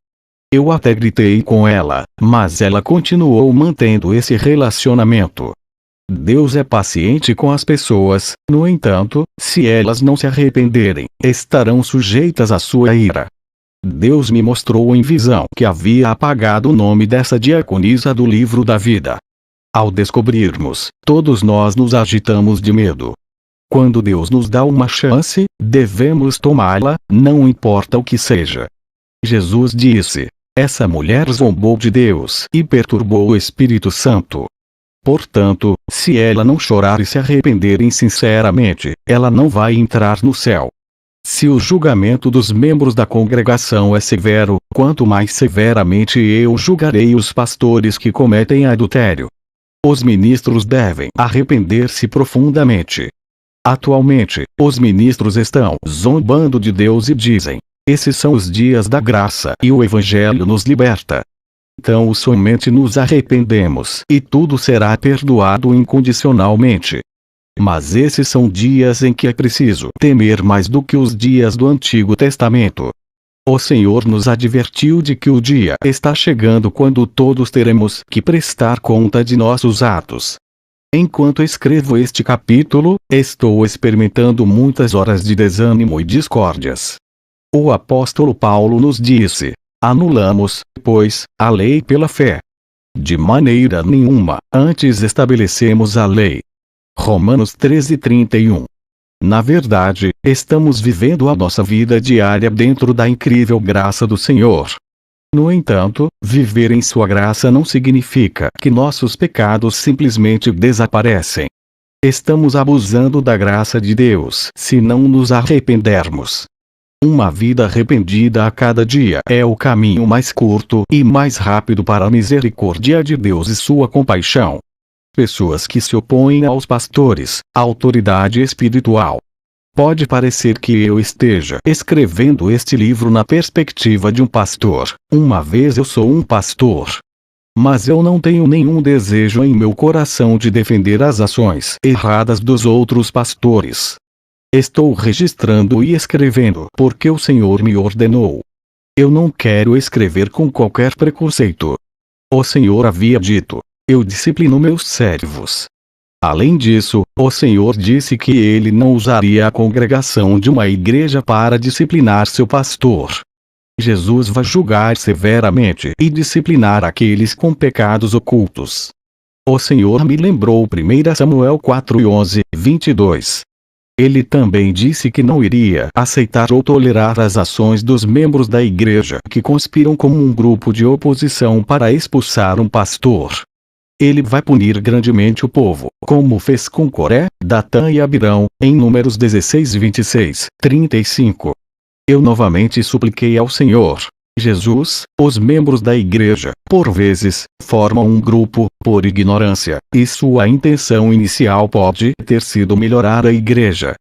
Speaker 2: Eu até gritei com ela, mas ela continuou mantendo esse relacionamento. Deus é paciente com as pessoas, no entanto, se elas não se arrependerem, estarão sujeitas à sua ira. Deus me mostrou em visão que havia apagado o nome dessa diaconisa do livro da vida. Ao descobrirmos, todos nós nos agitamos de medo. Quando Deus nos dá uma chance, devemos tomá-la, não importa o que seja. Jesus disse: essa mulher zombou de Deus e perturbou o Espírito Santo. Portanto, se ela não chorar e se arrepender sinceramente, ela não vai entrar no céu. Se o julgamento dos membros da congregação é severo, quanto mais severamente eu julgarei os pastores que cometem adultério. Os ministros devem arrepender-se profundamente. Atualmente, os ministros estão zombando de Deus e dizem: esses são os dias da graça e o Evangelho nos liberta. Então somente nos arrependemos e tudo será perdoado incondicionalmente. Mas esses são dias em que é preciso temer mais do que os dias do Antigo Testamento. O Senhor nos advertiu de que o dia está chegando quando todos teremos que prestar conta de nossos atos. Enquanto escrevo este capítulo, estou experimentando muitas horas de desânimo e discórdias. O apóstolo Paulo nos disse: anulamos, pois, a lei pela fé. De maneira nenhuma, antes estabelecemos a lei. Romanos 13:31. Na verdade, estamos vivendo a nossa vida diária dentro da incrível graça do Senhor. No entanto, viver em sua graça não significa que nossos pecados simplesmente desaparecem. Estamos abusando da graça de Deus se não nos arrependermos. Uma vida arrependida a cada dia é o caminho mais curto e mais rápido para a misericórdia de Deus e sua compaixão. Pessoas que se opõem aos pastores, à autoridade espiritual. Pode parecer que eu esteja escrevendo este livro na perspectiva de um pastor, uma vez eu sou um pastor. Mas eu não tenho nenhum desejo em meu coração de defender as ações erradas dos outros pastores. Estou registrando e escrevendo porque o Senhor me ordenou. Eu não quero escrever com qualquer preconceito. O Senhor havia dito: eu disciplino meus servos. Além disso, o Senhor disse que ele não usaria a congregação de uma igreja para disciplinar seu pastor. Jesus vai julgar severamente e disciplinar aqueles com pecados ocultos. O Senhor me lembrou 1 Samuel 4:11, 22. Ele também disse que não iria aceitar ou tolerar as ações dos membros da igreja que conspiram como um grupo de oposição para expulsar um pastor. Ele vai punir grandemente o povo, como fez com Coré, Datã e Abirão, em Números 16, 26, 35. Eu novamente supliquei ao Senhor Jesus: os membros da igreja, por vezes, formam um grupo, por ignorância, e sua intenção inicial pode ter sido melhorar a igreja.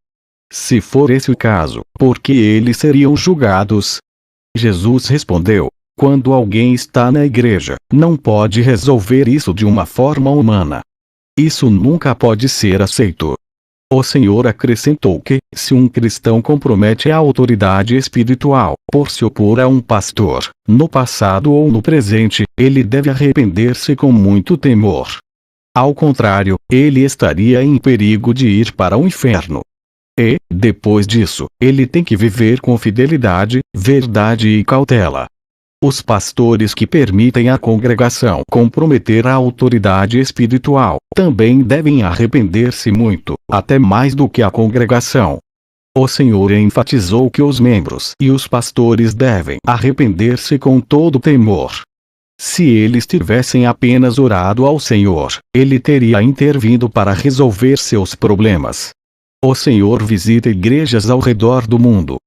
Speaker 2: Se for esse o caso, por que eles seriam julgados? Jesus respondeu: quando alguém está na igreja, não pode resolver isso de uma forma humana. Isso nunca pode ser aceito. O Senhor acrescentou que, se um cristão compromete a autoridade espiritual, por se opor a um pastor, no passado ou no presente, ele deve arrepender-se com muito temor. Ao contrário, ele estaria em perigo de ir para o inferno. E, depois disso, ele tem que viver com fidelidade, verdade e cautela. Os pastores que permitem a congregação comprometer a autoridade espiritual, também devem arrepender-se muito, até mais do que a congregação. O Senhor enfatizou que os membros e os pastores devem arrepender-se com todo temor. Se eles tivessem apenas orado ao Senhor, ele teria intervindo para resolver seus problemas. O Senhor visita igrejas ao redor do mundo.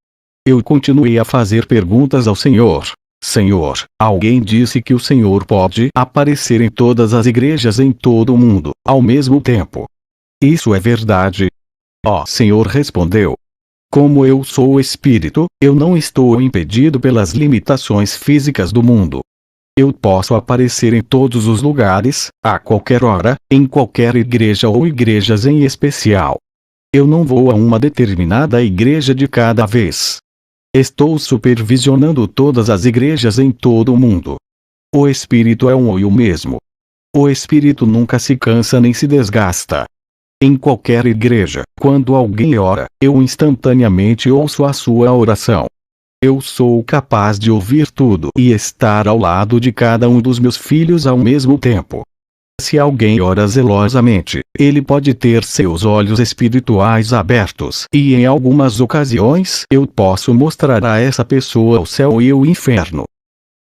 Speaker 2: Eu continuei a fazer perguntas ao Senhor. Senhor, alguém disse que o Senhor pode aparecer em todas as igrejas em todo o mundo, ao mesmo tempo. Isso é verdade? Ó Senhor respondeu. Como eu sou espírito, eu não estou impedido pelas limitações físicas do mundo. Eu posso aparecer em todos os lugares, a qualquer hora, em qualquer igreja ou igrejas em especial. Eu não vou a uma determinada igreja de cada vez. Estou supervisionando todas as igrejas em todo o mundo. O Espírito é um e o mesmo. O Espírito nunca se cansa nem se desgasta. Em qualquer igreja, quando alguém ora, eu instantaneamente ouço a sua oração. Eu sou capaz de ouvir tudo e estar ao lado de cada um dos meus filhos ao mesmo tempo. Se alguém ora zelosamente, ele pode ter seus olhos espirituais abertos e em algumas ocasiões eu posso mostrar a essa pessoa o céu e o inferno.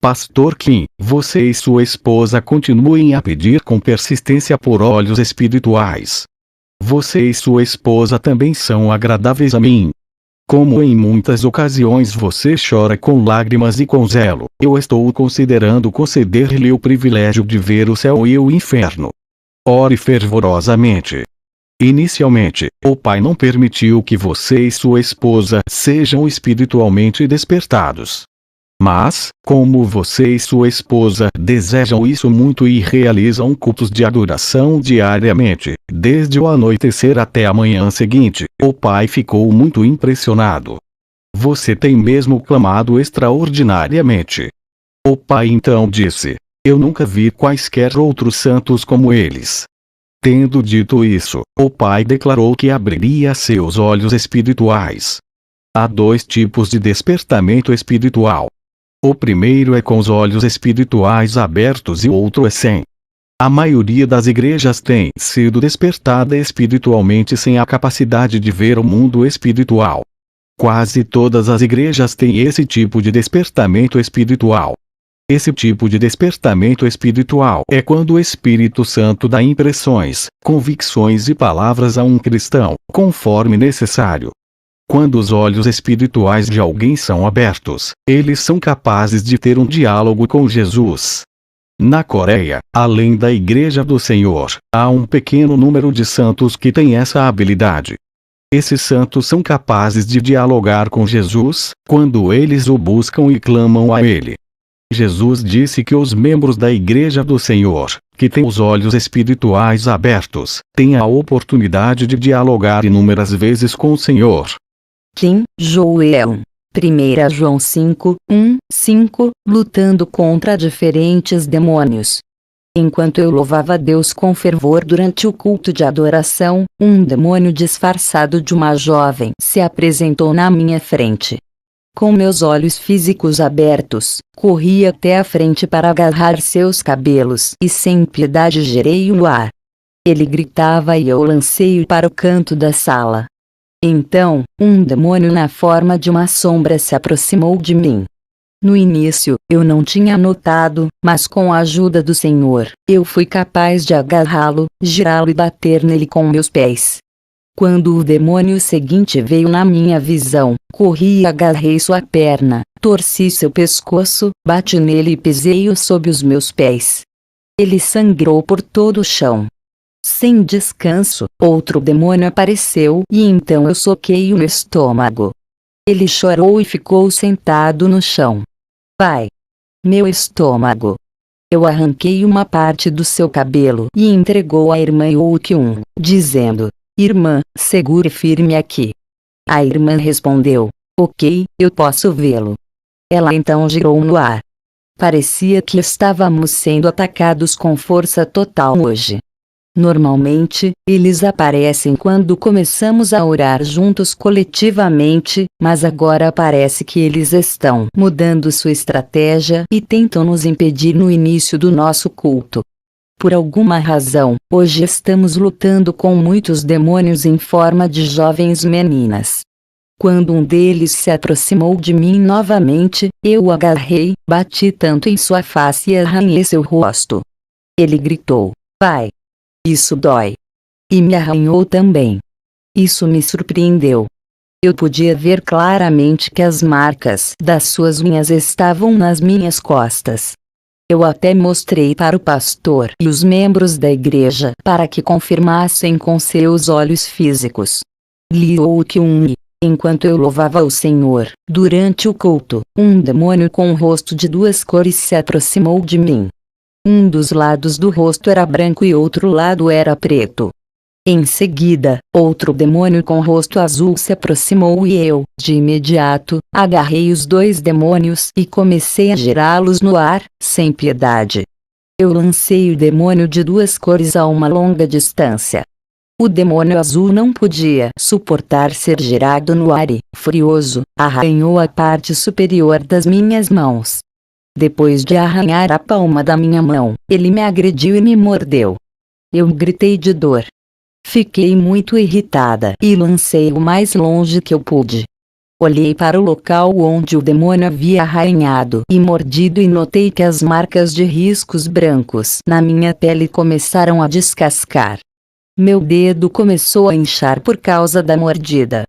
Speaker 2: Pastor Kim, você e sua esposa continuem a pedir com persistência por olhos espirituais. Você e sua esposa também são agradáveis a mim. Como em muitas ocasiões você chora com lágrimas e com zelo, eu estou considerando conceder-lhe o privilégio de ver o céu e o inferno. Ore fervorosamente. Inicialmente, o Pai não permitiu que você e sua esposa sejam espiritualmente despertados. Mas, como você e sua esposa desejam isso muito e realizam cultos de adoração diariamente, desde o anoitecer até a manhã seguinte, o Pai ficou muito impressionado. Você tem mesmo clamado extraordinariamente. O Pai então disse: eu nunca vi quaisquer outros santos como eles. Tendo dito isso, o Pai declarou que abriria seus olhos espirituais. Há dois tipos de despertamento espiritual. O primeiro é com os olhos espirituais abertos e o outro é sem. A maioria das igrejas tem sido despertada espiritualmente sem a capacidade de ver o mundo espiritual. Quase todas as igrejas têm esse tipo de despertamento espiritual. Esse tipo de despertamento espiritual é quando o Espírito Santo dá impressões, convicções e palavras a um cristão, conforme necessário. Quando os olhos espirituais de alguém são abertos, eles são capazes de ter um diálogo com Jesus. Na Coreia, além da Igreja do Senhor, há um pequeno número de santos que têm essa habilidade. Esses santos são capazes de dialogar com Jesus, quando eles o buscam e clamam a Ele. Jesus disse que os membros da Igreja do Senhor, que têm os olhos espirituais abertos, têm a oportunidade de dialogar inúmeras vezes com o Senhor.
Speaker 1: Kim Joel. 1 João 5, 1, 5, lutando contra diferentes demônios. Enquanto eu louvava Deus com fervor durante o culto de adoração, um demônio disfarçado de uma jovem se apresentou na minha frente. Com meus olhos físicos abertos, corri até a frente para agarrar seus cabelos e sem piedade gerei o ar. Ele gritava e eu lancei-o para o canto da sala. Então, um demônio na forma de uma sombra se aproximou de mim. No início, eu não tinha notado, mas com a ajuda do Senhor, eu fui capaz de agarrá-lo, girá-lo e bater nele com meus pés. Quando o demônio seguinte veio na minha visão, corri e agarrei sua perna, torci seu pescoço, bati nele e pisei-o sob os meus pés. Ele sangrou por todo o chão. Sem descanso, outro demônio apareceu e então eu soquei-o no estômago. Ele chorou e ficou sentado no chão. Pai! Meu estômago! Eu arranquei uma parte do seu cabelo e entregou à irmã Yokyun, dizendo: Irmã, segure firme aqui. A irmã respondeu: Ok, eu posso vê-lo. Ela então girou no ar. Parecia que estávamos sendo atacados com força total hoje. Normalmente, eles aparecem quando começamos a orar juntos coletivamente, mas agora parece que eles estão mudando sua estratégia e tentam nos impedir no início do nosso culto. Por alguma razão, hoje estamos lutando com muitos demônios em forma de jovens meninas. Quando um deles se aproximou de mim novamente, eu o agarrei, bati tanto em sua face e arranhei seu rosto. Ele gritou: Pai! Isso dói. E me arranhou também. Isso me surpreendeu. Eu podia ver claramente que as marcas das suas unhas estavam nas minhas costas. Eu até mostrei para o pastor e os membros da igreja para que confirmassem com seus olhos físicos. Liu Kyun. enquanto eu louvava o Senhor, durante o culto, um demônio com o rosto de duas cores se aproximou de mim. Um dos lados do rosto era branco e outro lado era preto. Em seguida, outro demônio com rosto azul se aproximou e eu, de imediato, agarrei os dois demônios e comecei a girá-los no ar, sem piedade. Eu lancei o demônio de duas cores a uma longa distância. O demônio azul não podia suportar ser girado no ar e, furioso, arranhou a parte superior das minhas mãos. Depois de arranhar a palma da minha mão, ele me agrediu e me mordeu. Eu gritei de dor. Fiquei muito irritada e lancei o mais longe que eu pude. Olhei para o local onde o demônio havia arranhado e mordido e notei que as marcas de riscos brancos na minha pele começaram a descascar. Meu dedo começou a inchar por causa da mordida.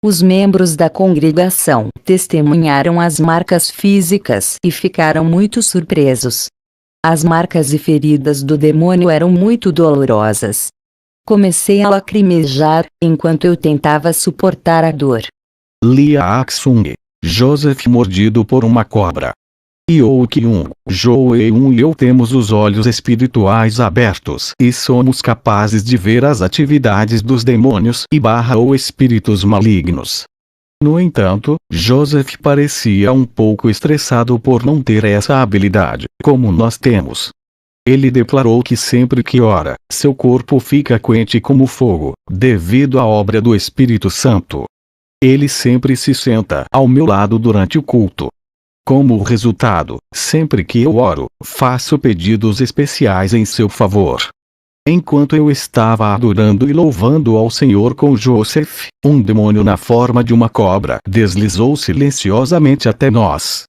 Speaker 1: Os membros da congregação testemunharam as marcas físicas e ficaram muito surpresos. As marcas e feridas do demônio eram muito dolorosas. Comecei a lacrimejar, enquanto eu tentava suportar a dor.
Speaker 2: Lia Aksung. Joseph mordido por uma cobra. Yokyun, Joeun e eu temos os olhos espirituais abertos e somos capazes de ver as atividades dos demônios ou espíritos malignos. No entanto, Joseph parecia um pouco estressado por não ter essa habilidade, como nós temos. Ele declarou que sempre que ora, seu corpo fica quente como fogo, devido à obra do Espírito Santo. Ele sempre se senta ao meu lado durante o culto. Como resultado, sempre que eu oro, faço pedidos especiais em seu favor. Enquanto eu estava adorando e louvando ao Senhor com Joseph, um demônio na forma de uma cobra deslizou silenciosamente até nós.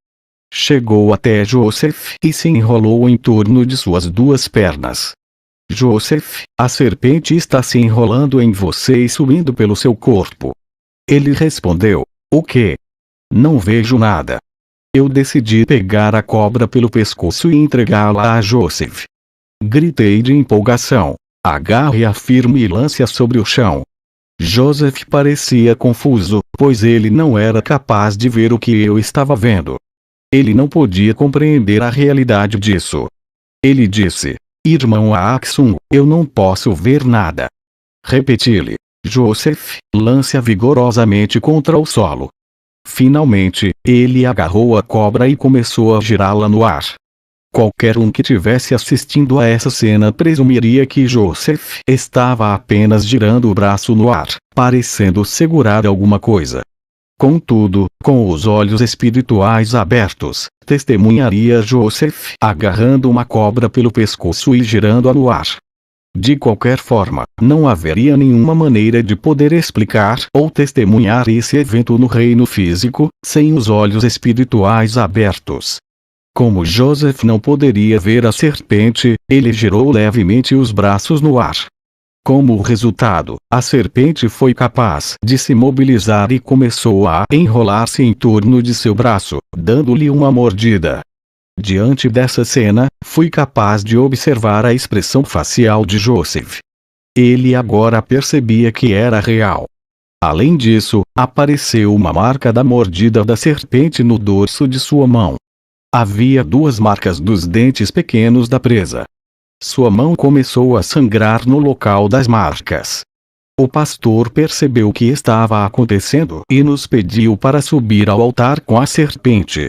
Speaker 2: Chegou até Joseph e se enrolou em torno de suas duas pernas. Joseph, a serpente está se enrolando em você e subindo pelo seu corpo. Ele respondeu: o quê? Não vejo nada. Eu decidi pegar a cobra pelo pescoço e entregá-la a Joseph. Gritei de empolgação: agarre-a firme e lance-a sobre o chão. Joseph parecia confuso, pois ele não era capaz de ver o que eu estava vendo. Ele não podia compreender a realidade disso. Ele disse: irmão Aksung, eu não posso ver nada. Repeti-lhe: Joseph, lance-a vigorosamente contra o solo. Finalmente, ele agarrou a cobra e começou a girá-la no ar. Qualquer um que tivesse assistindo a essa cena presumiria que Joseph estava apenas girando o braço no ar, parecendo segurar alguma coisa. Contudo, com os olhos espirituais abertos, testemunharia Joseph agarrando uma cobra pelo pescoço e girando-a no ar. De qualquer forma, não haveria nenhuma maneira de poder explicar ou testemunhar esse evento no reino físico, sem os olhos espirituais abertos. Como Joseph não poderia ver a serpente, ele girou levemente os braços no ar. Como resultado, a serpente foi capaz de se mobilizar e começou a enrolar-se em torno de seu braço, dando-lhe uma mordida. Diante dessa cena, fui capaz de observar a expressão facial de Joseph. Ele agora percebia que era real. Além disso, apareceu uma marca da mordida da serpente no dorso de sua mão. Havia duas marcas dos dentes pequenos da presa. Sua mão começou a sangrar no local das marcas. O pastor percebeu o que estava acontecendo e nos pediu para subir ao altar com a serpente.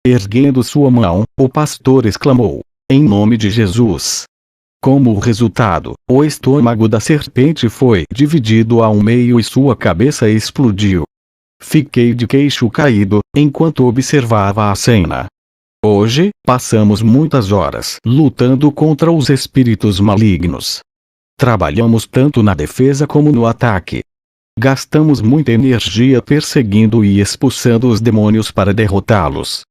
Speaker 2: Erguendo sua mão, o pastor exclamou: em nome de Jesus. Como resultado, o estômago da serpente foi dividido ao meio e sua cabeça explodiu. Fiquei de queixo caído, enquanto observava a cena. Hoje, passamos muitas horas lutando contra os espíritos malignos. Trabalhamos tanto na defesa como no ataque. Gastamos muita energia perseguindo e expulsando os demônios para derrotá-los.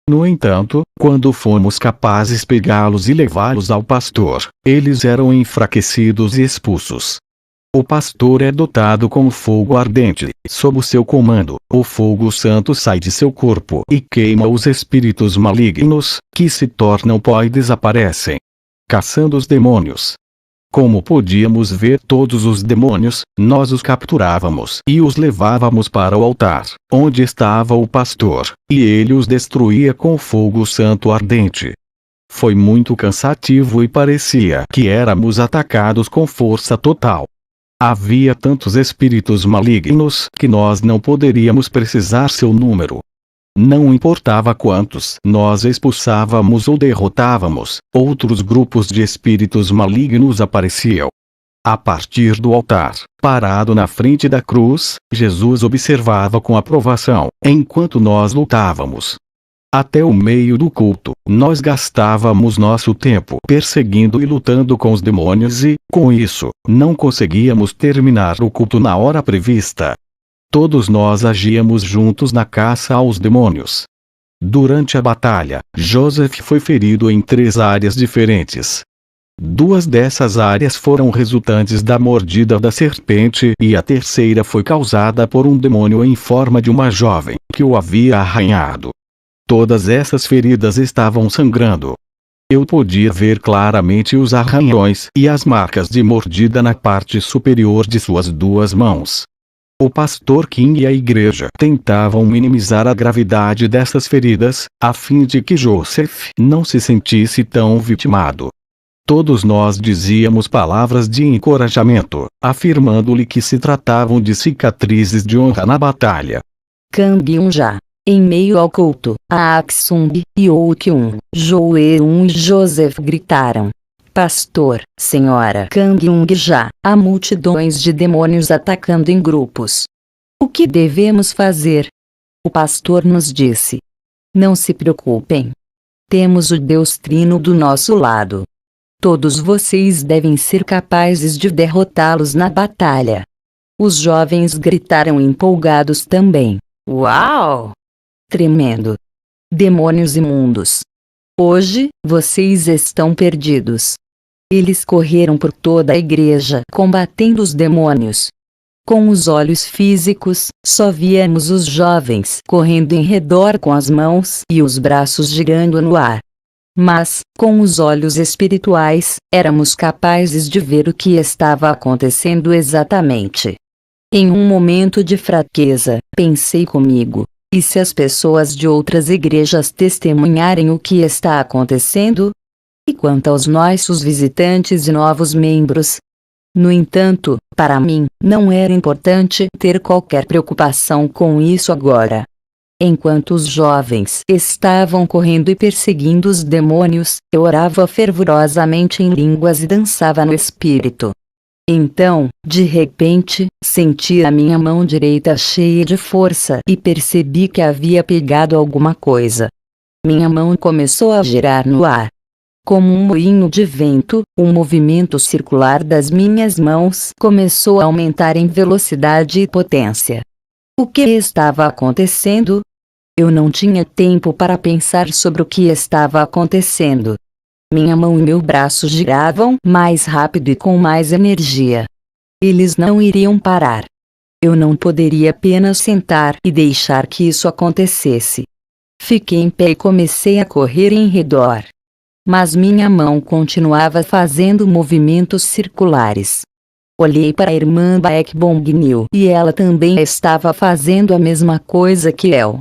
Speaker 2: No entanto, quando fomos capazes de pegá-los e levá-los ao pastor, eles eram enfraquecidos e expulsos. O pastor é dotado com fogo ardente. Sob o seu comando, o fogo santo sai de seu corpo e queima os espíritos malignos, que se tornam pó e desaparecem. Caçando os demônios. Como podíamos ver todos os demônios, nós os capturávamos e os levávamos para o altar, onde estava o pastor, e ele os destruía com fogo santo ardente. Foi muito cansativo e parecia que éramos atacados com força total. Havia tantos espíritos malignos que nós não poderíamos precisar seu número. Não importava quantos nós expulsávamos ou derrotávamos, outros grupos de espíritos malignos apareciam. A partir do altar, parado na frente da cruz, Jesus observava com aprovação, enquanto nós lutávamos. Até o meio do culto, nós gastávamos nosso tempo perseguindo e lutando com os demônios e, com isso, não conseguíamos terminar o culto na hora prevista. Todos nós agíamos juntos na caça aos demônios. Durante a batalha, Joseph foi ferido em 3 áreas diferentes. 2 dessas áreas foram resultantes da mordida da serpente e a terceira foi causada por um demônio em forma de uma jovem que o havia arranhado. Todas essas feridas estavam sangrando. Eu podia ver claramente os arranhões e as marcas de mordida na parte superior de suas 2 mãos. O pastor King e a igreja tentavam minimizar a gravidade dessas feridas, a fim de que Joseph não se sentisse tão vitimado. Todos nós dizíamos palavras de encorajamento, afirmando-lhe que se tratavam de cicatrizes de honra na batalha.
Speaker 1: Kang Já. Em meio ao culto, Aksung, Yokyun, Joeun e Joseph gritaram: Pastor, Senhora Kang Já, há multidões de demônios atacando em grupos. O que devemos fazer? O pastor nos disse: Não se preocupem. Temos o Deus Trino do nosso lado. Todos vocês devem ser capazes de derrotá-los na batalha. Os jovens gritaram empolgados também: Uau! Tremendo! Demônios imundos! Hoje, vocês estão perdidos. Eles correram por toda a igreja combatendo os demônios. Com os olhos físicos, só víamos os jovens correndo em redor com as mãos e os braços girando no ar. Mas, com os olhos espirituais, éramos capazes de ver o que estava acontecendo exatamente. Em um momento de fraqueza, pensei comigo: e se as pessoas de outras igrejas testemunharem o que está acontecendo? E quanto aos nossos visitantes e novos membros? No entanto, para mim, não era importante ter qualquer preocupação com isso agora. Enquanto os jovens estavam correndo e perseguindo os demônios, eu orava fervorosamente em línguas e dançava no espírito. Então, de repente, senti a minha mão direita cheia de força e percebi que havia pegado alguma coisa. Minha mão começou a girar no ar. Como um moinho de vento, o movimento circular das minhas mãos começou a aumentar em velocidade e potência. O que estava acontecendo? Eu não tinha tempo para pensar sobre o que estava acontecendo. Minha mão e meu braço giravam mais rápido e com mais energia. Eles não iriam parar. Eu não poderia apenas sentar e deixar que isso acontecesse. Fiquei em pé e comecei a correr em redor. Mas minha mão continuava fazendo movimentos circulares. Olhei para a irmã Baekbong e ela também estava fazendo a mesma coisa que eu.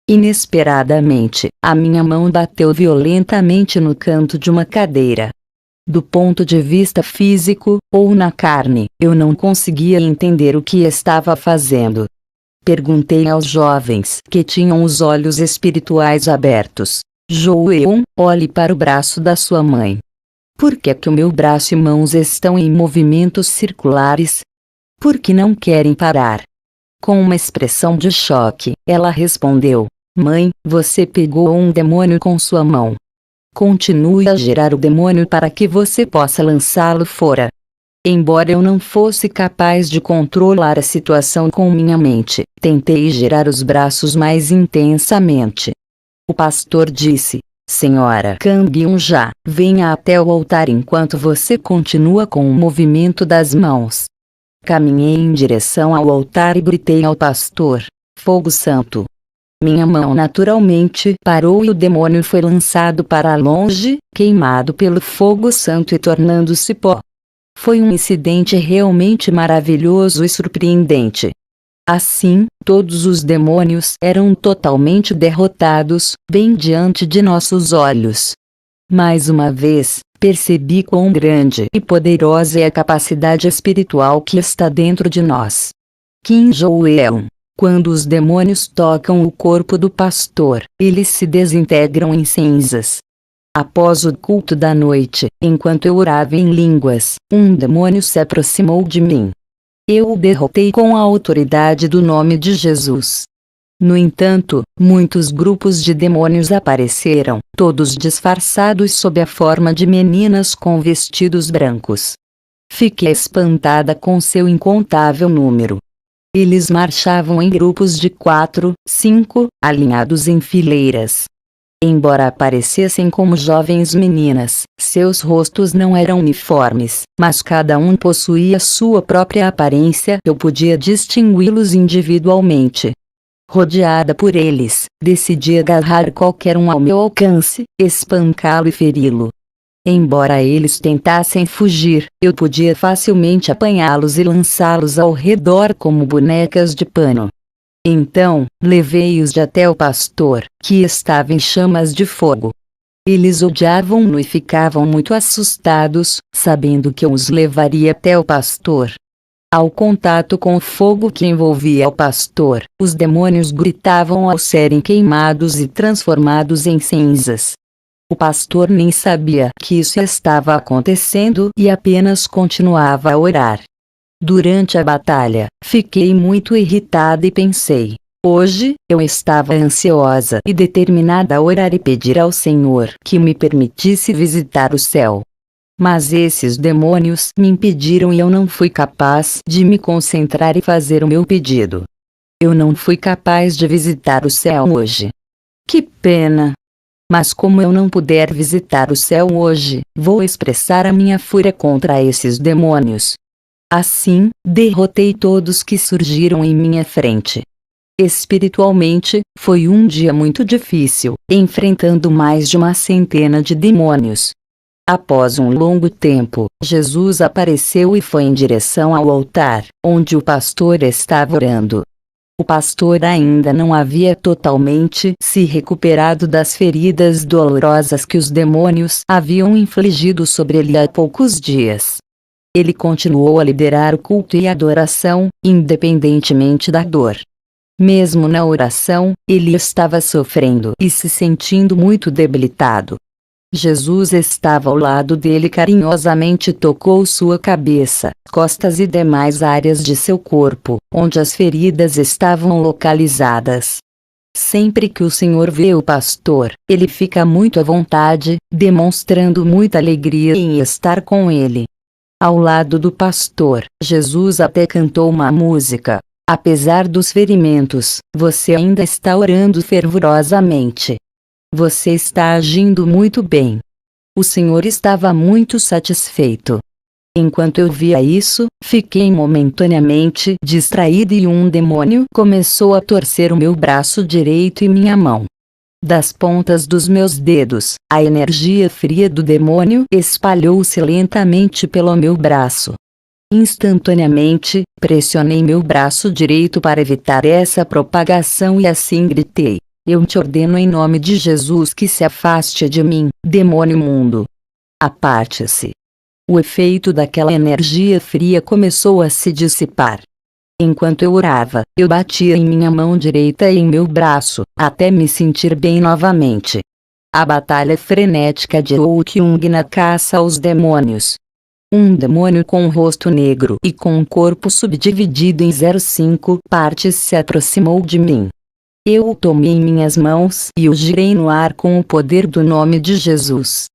Speaker 1: Inesperadamente, a minha mão bateu violentamente no canto de uma cadeira. Do ponto de vista físico, ou na carne, eu não conseguia entender o que estava fazendo. Perguntei aos jovens que tinham os olhos espirituais abertos: Joeun, olhe para o braço da sua mãe. Por que o meu braço e mãos estão em movimentos circulares? Por que não querem parar? Com uma expressão de choque, ela respondeu: Mãe, você pegou um demônio com sua mão. Continue a girar o demônio para que você possa lançá-lo fora. Embora eu não fosse capaz de controlar a situação com minha mente, tentei girar os braços mais intensamente. O pastor disse: Senhora Kang Já, venha até o altar enquanto você continua com o movimento das mãos. Caminhei em direção ao altar e gritei ao pastor: Fogo Santo! Minha mão naturalmente parou e o demônio foi lançado para longe, queimado pelo fogo santo e tornando-se pó. Foi um incidente realmente maravilhoso e surpreendente. Assim, todos os demônios eram totalmente derrotados, bem diante de nossos olhos. Mais uma vez, percebi quão grande e poderosa é a capacidade espiritual que está dentro de nós. Kim Joel. Quando os demônios tocam o corpo do pastor, eles se desintegram em cinzas. Após o culto da noite, enquanto eu orava em línguas, um demônio se aproximou de mim. Eu o derrotei com a autoridade do nome de Jesus. No entanto, muitos grupos de demônios apareceram, todos disfarçados sob a forma de meninas com vestidos brancos. Fiquei espantada com seu incontável número. Eles marchavam em grupos de 4, 5, alinhados em fileiras. Embora aparecessem como jovens meninas, seus rostos não eram uniformes, mas cada um possuía sua própria aparência. Eu podia distingui-los individualmente. Rodeada por eles, decidi agarrar qualquer um ao meu alcance, espancá-lo e feri-lo. Embora eles tentassem fugir, eu podia facilmente apanhá-los e lançá-los ao redor como bonecas de pano. Então, levei-os até o pastor, que estava em chamas de fogo. Eles odiavam-no e ficavam muito assustados, sabendo que eu os levaria até o pastor. Ao contato com o fogo que envolvia o pastor, os demônios gritavam ao serem queimados e transformados em cinzas. O pastor nem sabia que isso estava acontecendo e apenas continuava a orar. Durante a batalha, fiquei muito irritada e pensei: hoje, eu estava ansiosa e determinada a orar e pedir ao Senhor que me permitisse visitar o céu. Mas esses demônios me impediram e eu não fui capaz de me concentrar e fazer o meu pedido. Eu não fui capaz de visitar o céu hoje. Que pena! Mas como eu não puder visitar o céu hoje, vou expressar a minha fúria contra esses demônios. Assim, derrotei todos que surgiram em minha frente. Espiritualmente, foi um dia muito difícil, enfrentando mais de uma centena de demônios. Após um longo tempo, Jesus apareceu e foi em direção ao altar, onde o pastor estava orando. O pastor ainda não havia totalmente se recuperado das feridas dolorosas que os demônios haviam infligido sobre ele há poucos dias. Ele continuou a liderar o culto e a adoração, independentemente da dor. Mesmo na oração, ele estava sofrendo e se sentindo muito debilitado. Jesus estava ao lado dele e carinhosamente tocou sua cabeça, costas e demais áreas de seu corpo, onde as feridas estavam localizadas. Sempre que o Senhor vê o pastor, ele fica muito à vontade, demonstrando muita alegria em estar com ele. Ao lado do pastor, Jesus até cantou uma música. Apesar dos ferimentos, você ainda está orando fervorosamente. Você está agindo muito bem. O Senhor estava muito satisfeito. Enquanto eu via isso, fiquei momentaneamente distraída e um demônio começou a torcer o meu braço direito e minha mão. Das pontas dos meus dedos, a energia fria do demônio espalhou-se lentamente pelo meu braço. Instantaneamente, pressionei meu braço direito para evitar essa propagação e assim gritei: eu te ordeno em nome de Jesus que se afaste de mim, demônio imundo. Aparte-se. O efeito daquela energia fria começou a se dissipar. Enquanto eu orava, eu batia em minha mão direita e em meu braço, até me sentir bem novamente. A batalha frenética de Oukyung na caça aos demônios. Um demônio com um rosto negro e com um corpo subdividido em 05 partes se aproximou de mim. Eu o tomei em minhas mãos e o girei no ar com o poder do nome de Jesus.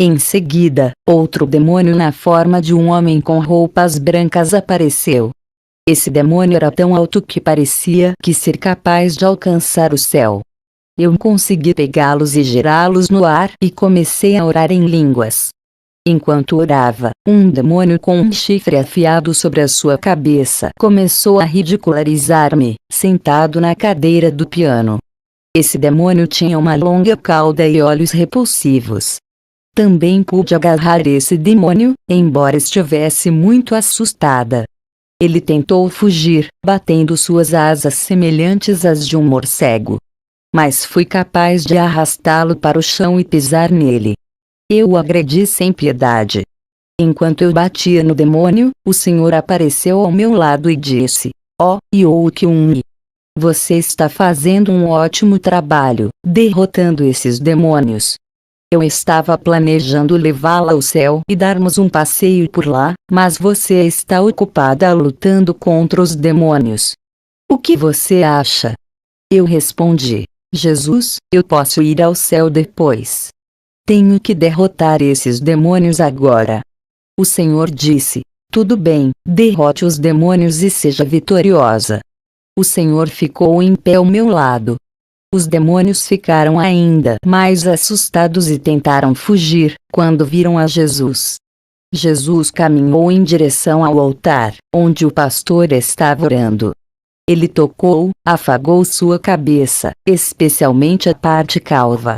Speaker 1: Em seguida, outro demônio na forma de um homem com roupas brancas apareceu. Esse demônio era tão alto que parecia que ser capaz de alcançar o céu. Eu consegui pegá-los e girá-los no ar e comecei a orar em línguas. Enquanto orava, um demônio com um chifre afiado sobre a sua cabeça começou a ridicularizar-me, sentado na cadeira do piano. Esse demônio tinha uma longa cauda e olhos repulsivos. Também pude agarrar esse demônio, embora estivesse muito assustada. Ele tentou fugir, batendo suas asas semelhantes às de um morcego. Mas fui capaz de arrastá-lo para o chão e pisar nele. Eu o agredi sem piedade. Enquanto eu batia no demônio, o Senhor apareceu ao meu lado e disse: "Ó, Yokyun, você está fazendo um ótimo trabalho, derrotando esses demônios. Eu estava planejando levá-la ao céu e darmos um passeio por lá, mas você está ocupada lutando contra os demônios. O que você acha?" Eu respondi: "Jesus, eu posso ir ao céu depois. Tenho que derrotar esses demônios agora." O Senhor disse: "Tudo bem, derrote os demônios e seja vitoriosa." O Senhor ficou em pé ao meu lado. Os demônios ficaram ainda mais assustados e tentaram fugir, quando viram a Jesus. Jesus caminhou em direção ao altar, onde o pastor estava orando. Ele tocou, afagou sua cabeça, especialmente a parte calva.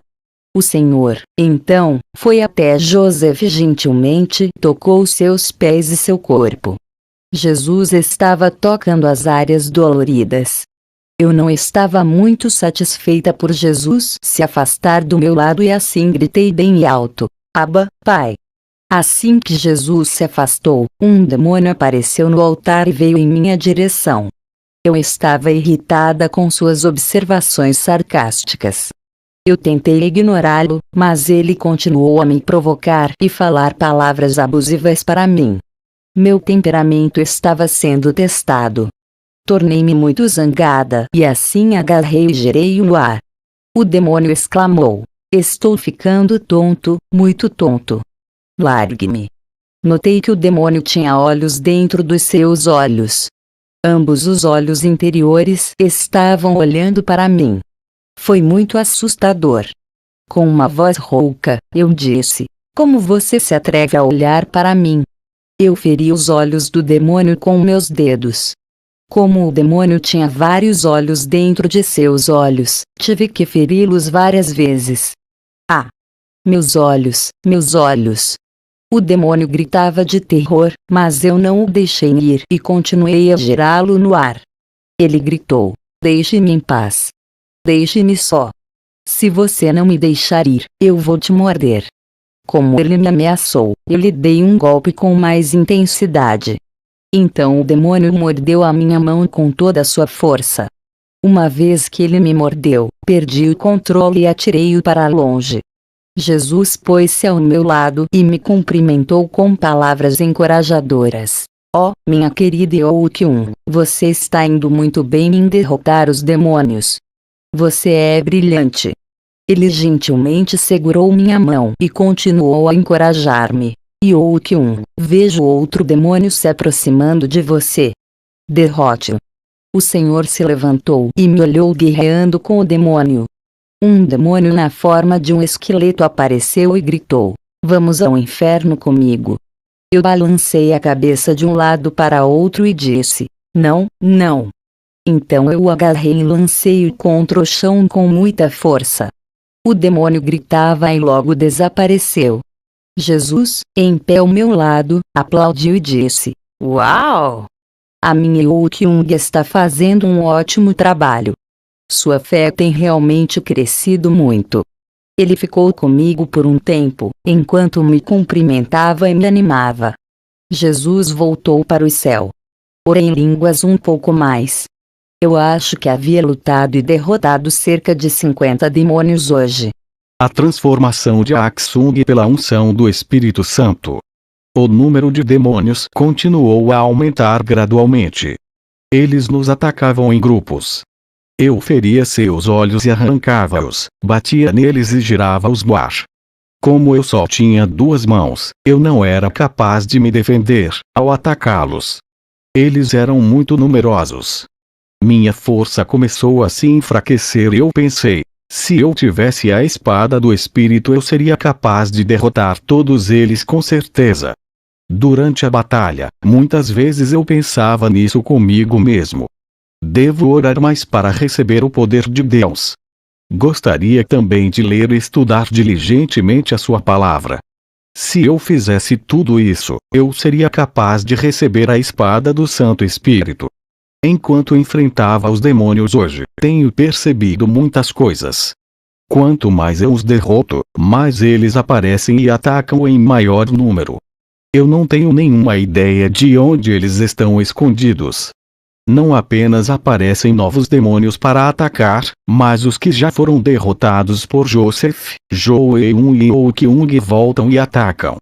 Speaker 1: O Senhor, então, foi até Joseph e gentilmente tocou seus pés e seu corpo. Jesus estava tocando as áreas doloridas. Eu não estava muito satisfeita por Jesus se afastar do meu lado e assim gritei bem alto: "Abba, Pai." Assim que Jesus se afastou, um demônio apareceu no altar e veio em minha direção. Eu estava irritada com suas observações sarcásticas. Eu tentei ignorá-lo, mas ele continuou a me provocar e falar palavras abusivas para mim. Meu temperamento estava sendo testado. Tornei-me muito zangada e assim agarrei e girei-o no ar. O demônio exclamou: "Estou ficando tonto, muito tonto. Largue-me." Notei que o demônio tinha olhos dentro dos seus olhos. Ambos os olhos interiores estavam olhando para mim. Foi muito assustador. Com uma voz rouca, eu disse: "Como você se atreve a olhar para mim?" Eu feri os olhos do demônio com meus dedos. Como o demônio tinha vários olhos dentro de seus olhos, tive que feri-los várias vezes. "Ah! Meus olhos, meus olhos!" O demônio gritava de terror, mas eu não o deixei ir e continuei a girá-lo no ar. Ele gritou: "Deixe-me em paz. Deixe-me só. Se você não me deixar ir, eu vou te morder." Como ele me ameaçou, eu lhe dei um golpe com mais intensidade. Então o demônio mordeu a minha mão com toda a sua força. Uma vez que ele me mordeu, perdi o controle e atirei-o para longe. Jesus pôs-se ao meu lado e me cumprimentou com palavras encorajadoras. "Ó, minha querida Yokyun, você está indo muito bem em derrotar os demônios. Você é brilhante." Ele gentilmente segurou minha mão e continuou a encorajar-me. "Yokyun, vejo outro demônio se aproximando de você. Derrote-o." O Senhor se levantou e me olhou guerreando com o demônio. Um demônio na forma de um esqueleto apareceu e gritou: "Vamos ao inferno comigo." Eu balancei a cabeça de um lado para outro e disse: "Não, não." Então eu o agarrei e lancei-o contra o chão com muita força. O demônio gritava e logo desapareceu. Jesus, em pé ao meu lado, aplaudiu e disse: "Uau! A minha Yokyun está fazendo um ótimo trabalho. Sua fé tem realmente crescido muito." Ele ficou comigo por um tempo, enquanto me cumprimentava e me animava. Jesus voltou para o céu. Orei em línguas um pouco mais. Eu acho que havia lutado e derrotado cerca de 50 demônios hoje.
Speaker 2: A transformação de Aksung pela unção do Espírito Santo. O número de demônios continuou a aumentar gradualmente. Eles nos atacavam em grupos. Eu feria seus olhos e arrancava-os, batia neles e girava-os no ar. Como eu só tinha 2 mãos, eu não era capaz de me defender ao atacá-los. Eles eram muito numerosos. Minha força começou a se enfraquecer e eu pensei: se eu tivesse a espada do Espírito eu seria capaz de derrotar todos eles com certeza. Durante a batalha, muitas vezes eu pensava nisso comigo mesmo. Devo orar mais para receber o poder de Deus. Gostaria também de ler e estudar diligentemente a sua palavra. Se eu fizesse tudo isso, eu seria capaz de receber a espada do Santo Espírito. Enquanto enfrentava os demônios hoje, tenho percebido muitas coisas. Quanto mais eu os derroto, mais eles aparecem e atacam em maior número. Eu não tenho nenhuma ideia de onde eles estão escondidos. Não apenas aparecem novos demônios para atacar, mas os que já foram derrotados por Joseph, Joe-un e Ok-ung voltam e atacam.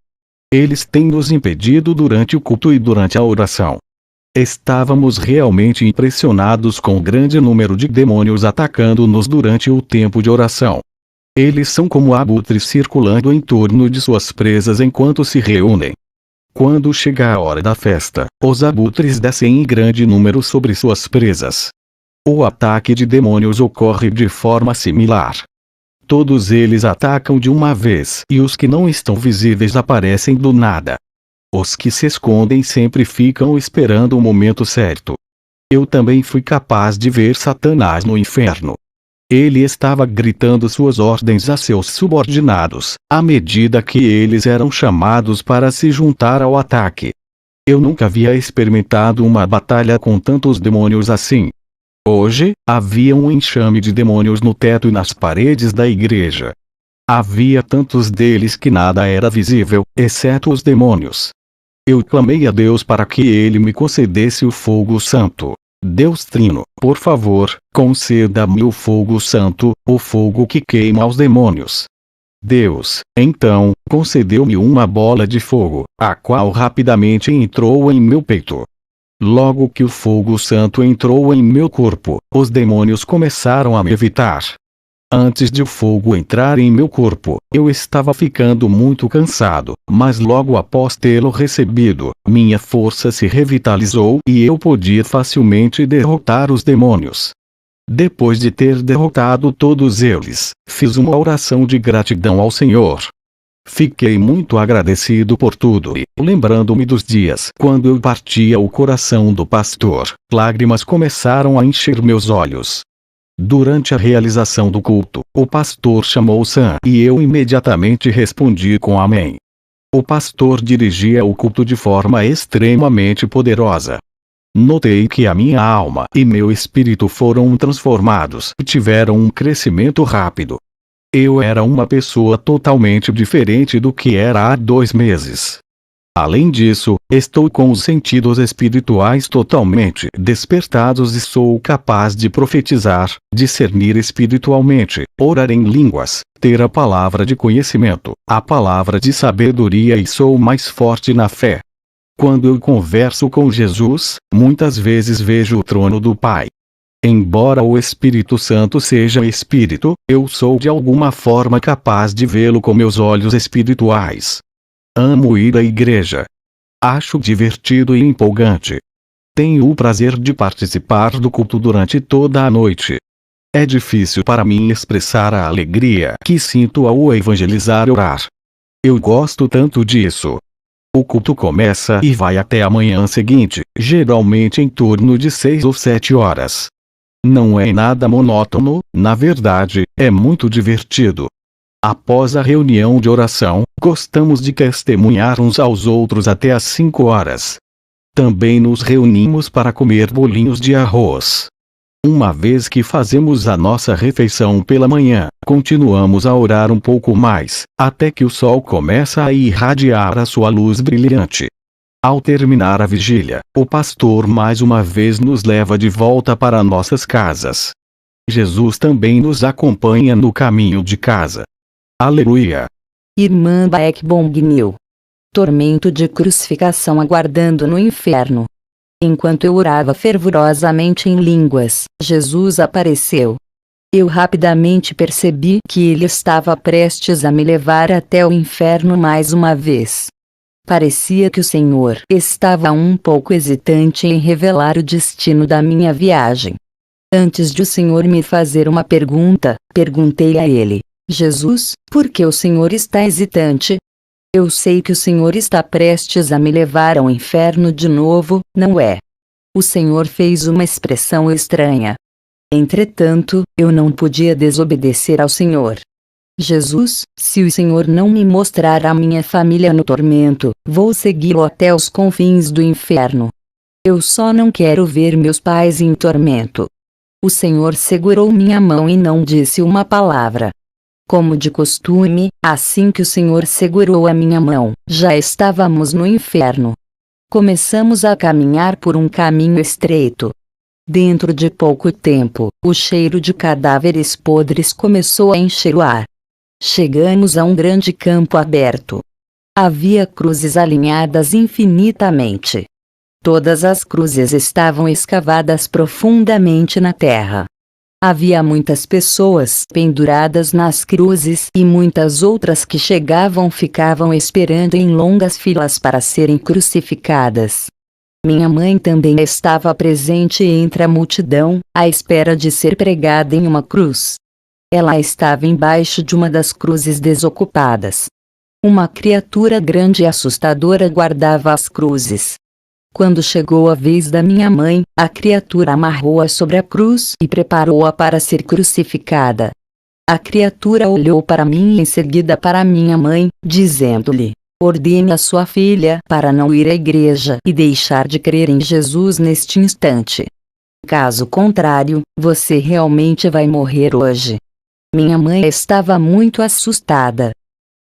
Speaker 2: Eles têm nos impedido durante o culto e durante a oração. Estávamos realmente impressionados com o grande número de demônios atacando-nos durante o tempo de oração. Eles são como abutres circulando em torno de suas presas enquanto se reúnem. Quando chega a hora da festa, os abutres descem em grande número sobre suas presas. O ataque de demônios ocorre de forma similar. Todos eles atacam de uma vez e os que não estão visíveis aparecem do nada. Os que se escondem sempre ficam esperando o momento certo. Eu também fui capaz de ver Satanás no inferno. Ele estava gritando suas ordens a seus subordinados, à medida que eles eram chamados para se juntar ao ataque. Eu nunca havia experimentado uma batalha com tantos demônios assim. Hoje, havia um enxame de demônios no teto e nas paredes da igreja. Havia tantos deles que nada era visível, exceto os demônios. Eu clamei a Deus para que ele me concedesse o fogo santo. Deus Trino, por favor, conceda-me o fogo santo, o fogo que queima os demônios. Deus, então, concedeu-me uma bola de fogo, a qual rapidamente entrou em meu peito. Logo que o fogo santo entrou em meu corpo, os demônios começaram a me evitar. Antes de o fogo entrar em meu corpo, eu estava ficando muito cansado, mas logo após tê-lo recebido, minha força se revitalizou e eu podia facilmente derrotar os demônios. Depois de ter derrotado todos eles, fiz uma oração de gratidão ao Senhor. Fiquei muito agradecido por tudo e, lembrando-me dos dias quando eu partia o coração do pastor, lágrimas começaram a encher meus olhos. Durante a realização do culto, o pastor chamou Sam e eu imediatamente respondi com amém. O pastor dirigia o culto de forma extremamente poderosa. Notei que a minha alma e meu espírito foram transformados e tiveram um crescimento rápido. Eu era uma pessoa totalmente diferente do que era há 2 meses. Além disso, estou com os sentidos espirituais totalmente despertados e sou capaz de profetizar, discernir espiritualmente, orar em línguas, ter a palavra de conhecimento, a palavra de sabedoria e sou mais forte na fé. Quando eu converso com Jesus, muitas vezes vejo o trono do Pai. Embora o Espírito Santo seja espírito, eu sou de alguma forma capaz de vê-lo com meus olhos espirituais. Amo ir à igreja. Acho divertido e empolgante. Tenho o prazer de participar do culto durante toda a noite. É difícil para mim expressar a alegria que sinto ao evangelizar e orar. Eu gosto tanto disso. O culto começa e vai até a manhã seguinte, geralmente em torno de 6 ou 7 horas. Não é nada monótono, na verdade, é muito divertido. Após a reunião de oração, gostamos de testemunhar uns aos outros até às 5 horas. Também nos reunimos para comer bolinhos de arroz. Uma vez que fazemos a nossa refeição pela manhã, continuamos a orar um pouco mais, até que o sol começa a irradiar a sua luz brilhante. Ao terminar a vigília, o pastor mais uma vez nos leva de volta para nossas casas. Jesus também nos acompanha no caminho de casa. Aleluia!
Speaker 1: Irmã Baek Bong-Nil. Tormento de crucificação aguardando no inferno. Enquanto eu orava fervorosamente em línguas, Jesus apareceu. Eu rapidamente percebi que ele estava prestes a me levar até o inferno mais uma vez. Parecia que o Senhor estava um pouco hesitante em revelar o destino da minha viagem. Antes de o Senhor me fazer uma pergunta, perguntei a ele: Jesus, por que o Senhor está hesitante? Eu sei que o Senhor está prestes a me levar ao inferno de novo, não é? O Senhor fez uma expressão estranha. Entretanto, eu não podia desobedecer ao Senhor. Jesus, se o Senhor não me mostrar a minha família no tormento, vou segui-lo até os confins do inferno. Eu só não quero ver meus pais em tormento. O Senhor segurou minha mão e não disse uma palavra. Como de costume, assim que o Senhor segurou a minha mão, já estávamos no inferno. Começamos a caminhar por um caminho estreito. Dentro de pouco tempo, o cheiro de cadáveres podres começou a encher o ar. Chegamos a um grande campo aberto. Havia cruzes alinhadas infinitamente. Todas as cruzes estavam escavadas profundamente na terra. Havia muitas pessoas penduradas nas cruzes e muitas outras que ficavam esperando em longas filas para serem crucificadas. Minha mãe também estava presente entre a multidão, à espera de ser pregada em uma cruz. Ela estava embaixo de uma das cruzes desocupadas. Uma criatura grande e assustadora guardava as cruzes. Quando chegou a vez da minha mãe, a criatura amarrou-a sobre a cruz e preparou-a para ser crucificada. A criatura olhou para mim e em seguida para minha mãe, dizendo-lhe: ordene a sua filha para não ir à igreja e deixar de crer em Jesus neste instante. Caso contrário, você realmente vai morrer hoje. Minha mãe estava muito assustada.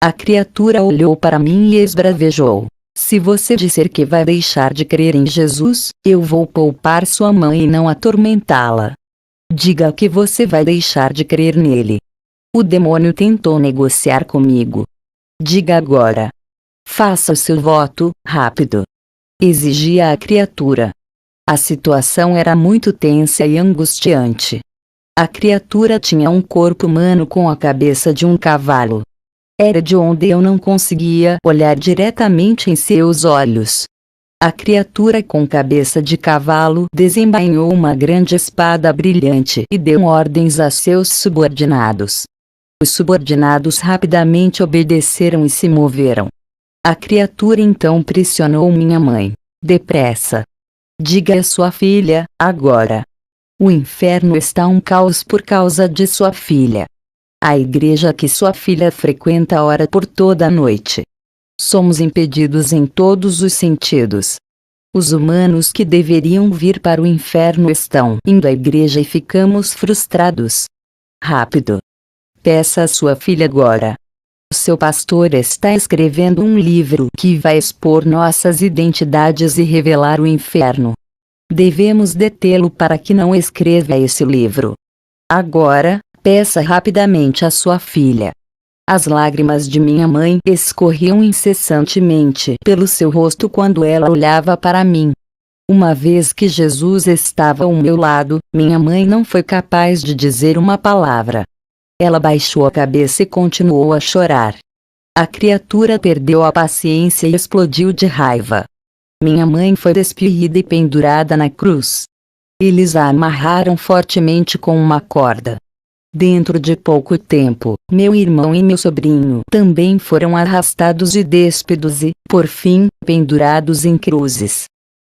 Speaker 1: A criatura olhou para mim e esbravejou: se você disser que vai deixar de crer em Jesus, eu vou poupar sua mãe e não atormentá-la. Diga que você vai deixar de crer nele. O demônio tentou negociar comigo. Diga agora. Faça o seu voto, rápido. Exigia a criatura. A situação era muito tensa e angustiante. A criatura tinha um corpo humano com a cabeça de um cavalo. Era de onde eu não conseguia olhar diretamente em seus olhos. A criatura com cabeça de cavalo desembainhou uma grande espada brilhante e deu ordens a seus subordinados. Os subordinados rapidamente obedeceram e se moveram. A criatura então pressionou minha mãe. Depressa. Diga a sua filha, agora. O inferno está um caos por causa de sua filha. A igreja que sua filha frequenta ora por toda a noite. Somos impedidos em todos os sentidos. Os humanos que deveriam vir para o inferno estão indo à igreja e ficamos frustrados. Rápido. Peça a sua filha agora. Seu pastor está escrevendo um livro que vai expor nossas identidades e revelar o inferno. Devemos detê-lo para que não escreva esse livro. Agora, peça rapidamente a sua filha. As lágrimas de minha mãe escorriam incessantemente pelo seu rosto quando ela olhava para mim. Uma vez que Jesus estava ao meu lado, minha mãe não foi capaz de dizer uma palavra. Ela baixou a cabeça e continuou a chorar. A criatura perdeu a paciência e explodiu de raiva. Minha mãe foi despida e pendurada na cruz. Eles a amarraram fortemente com uma corda. Dentro de pouco tempo, meu irmão e meu sobrinho também foram arrastados e despidos e, por fim, pendurados em cruzes.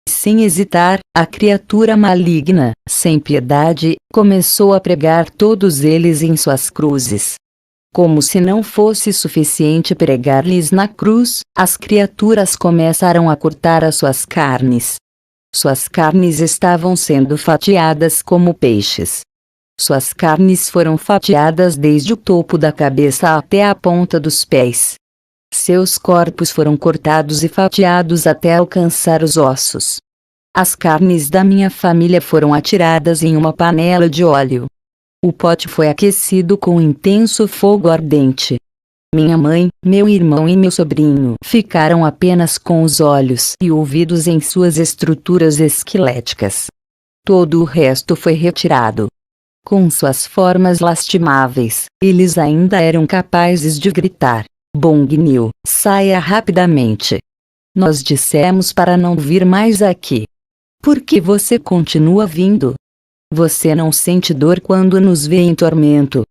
Speaker 1: Sem hesitar, a criatura maligna, sem piedade, começou a pregar todos eles em suas cruzes. Como se não fosse suficiente pregar-lhes na cruz, as criaturas começaram a cortar as suas carnes. Suas carnes estavam sendo fatiadas como peixes. Suas carnes foram fatiadas desde o topo da cabeça até a ponta dos pés. Seus corpos foram cortados e fatiados até alcançar os ossos. As carnes da minha família foram atiradas em uma panela de óleo. O pote foi aquecido com um intenso fogo ardente. Minha mãe, meu irmão e meu sobrinho ficaram apenas com os olhos e ouvidos em suas estruturas esqueléticas. Todo o resto foi retirado. Com suas formas lastimáveis, eles ainda eram capazes de gritar: Bong Niu, saia rapidamente. Nós dissemos para não vir mais aqui. Por que você continua vindo? Você não sente dor quando nos vê em tormento?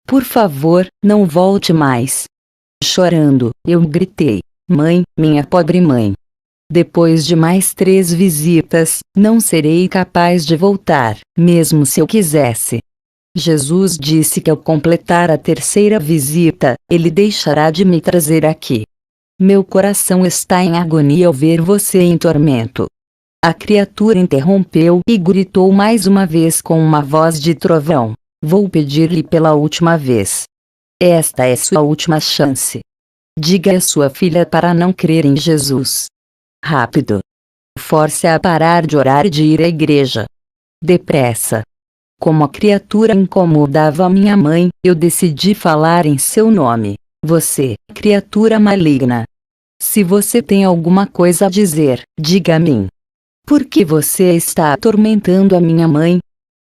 Speaker 1: Por favor, não volte mais. Chorando, eu gritei: Mãe, minha pobre mãe. Depois de mais 3 visitas, não serei capaz de voltar, mesmo se eu quisesse. Jesus disse que ao completar a 3ª visita, ele deixará de me trazer aqui. Meu coração está em agonia ao ver você em tormento. A criatura interrompeu e gritou mais uma vez com uma voz de trovão: vou pedir-lhe pela última vez. Esta é sua última chance. Diga à sua filha para não crer em Jesus. Rápido. Force-a a parar de orar e de ir à igreja. Depressa. Como a criatura incomodava a minha mãe, eu decidi falar em seu nome. Você, criatura maligna. Se você tem alguma coisa a dizer, diga a mim. Por que você está atormentando a minha mãe?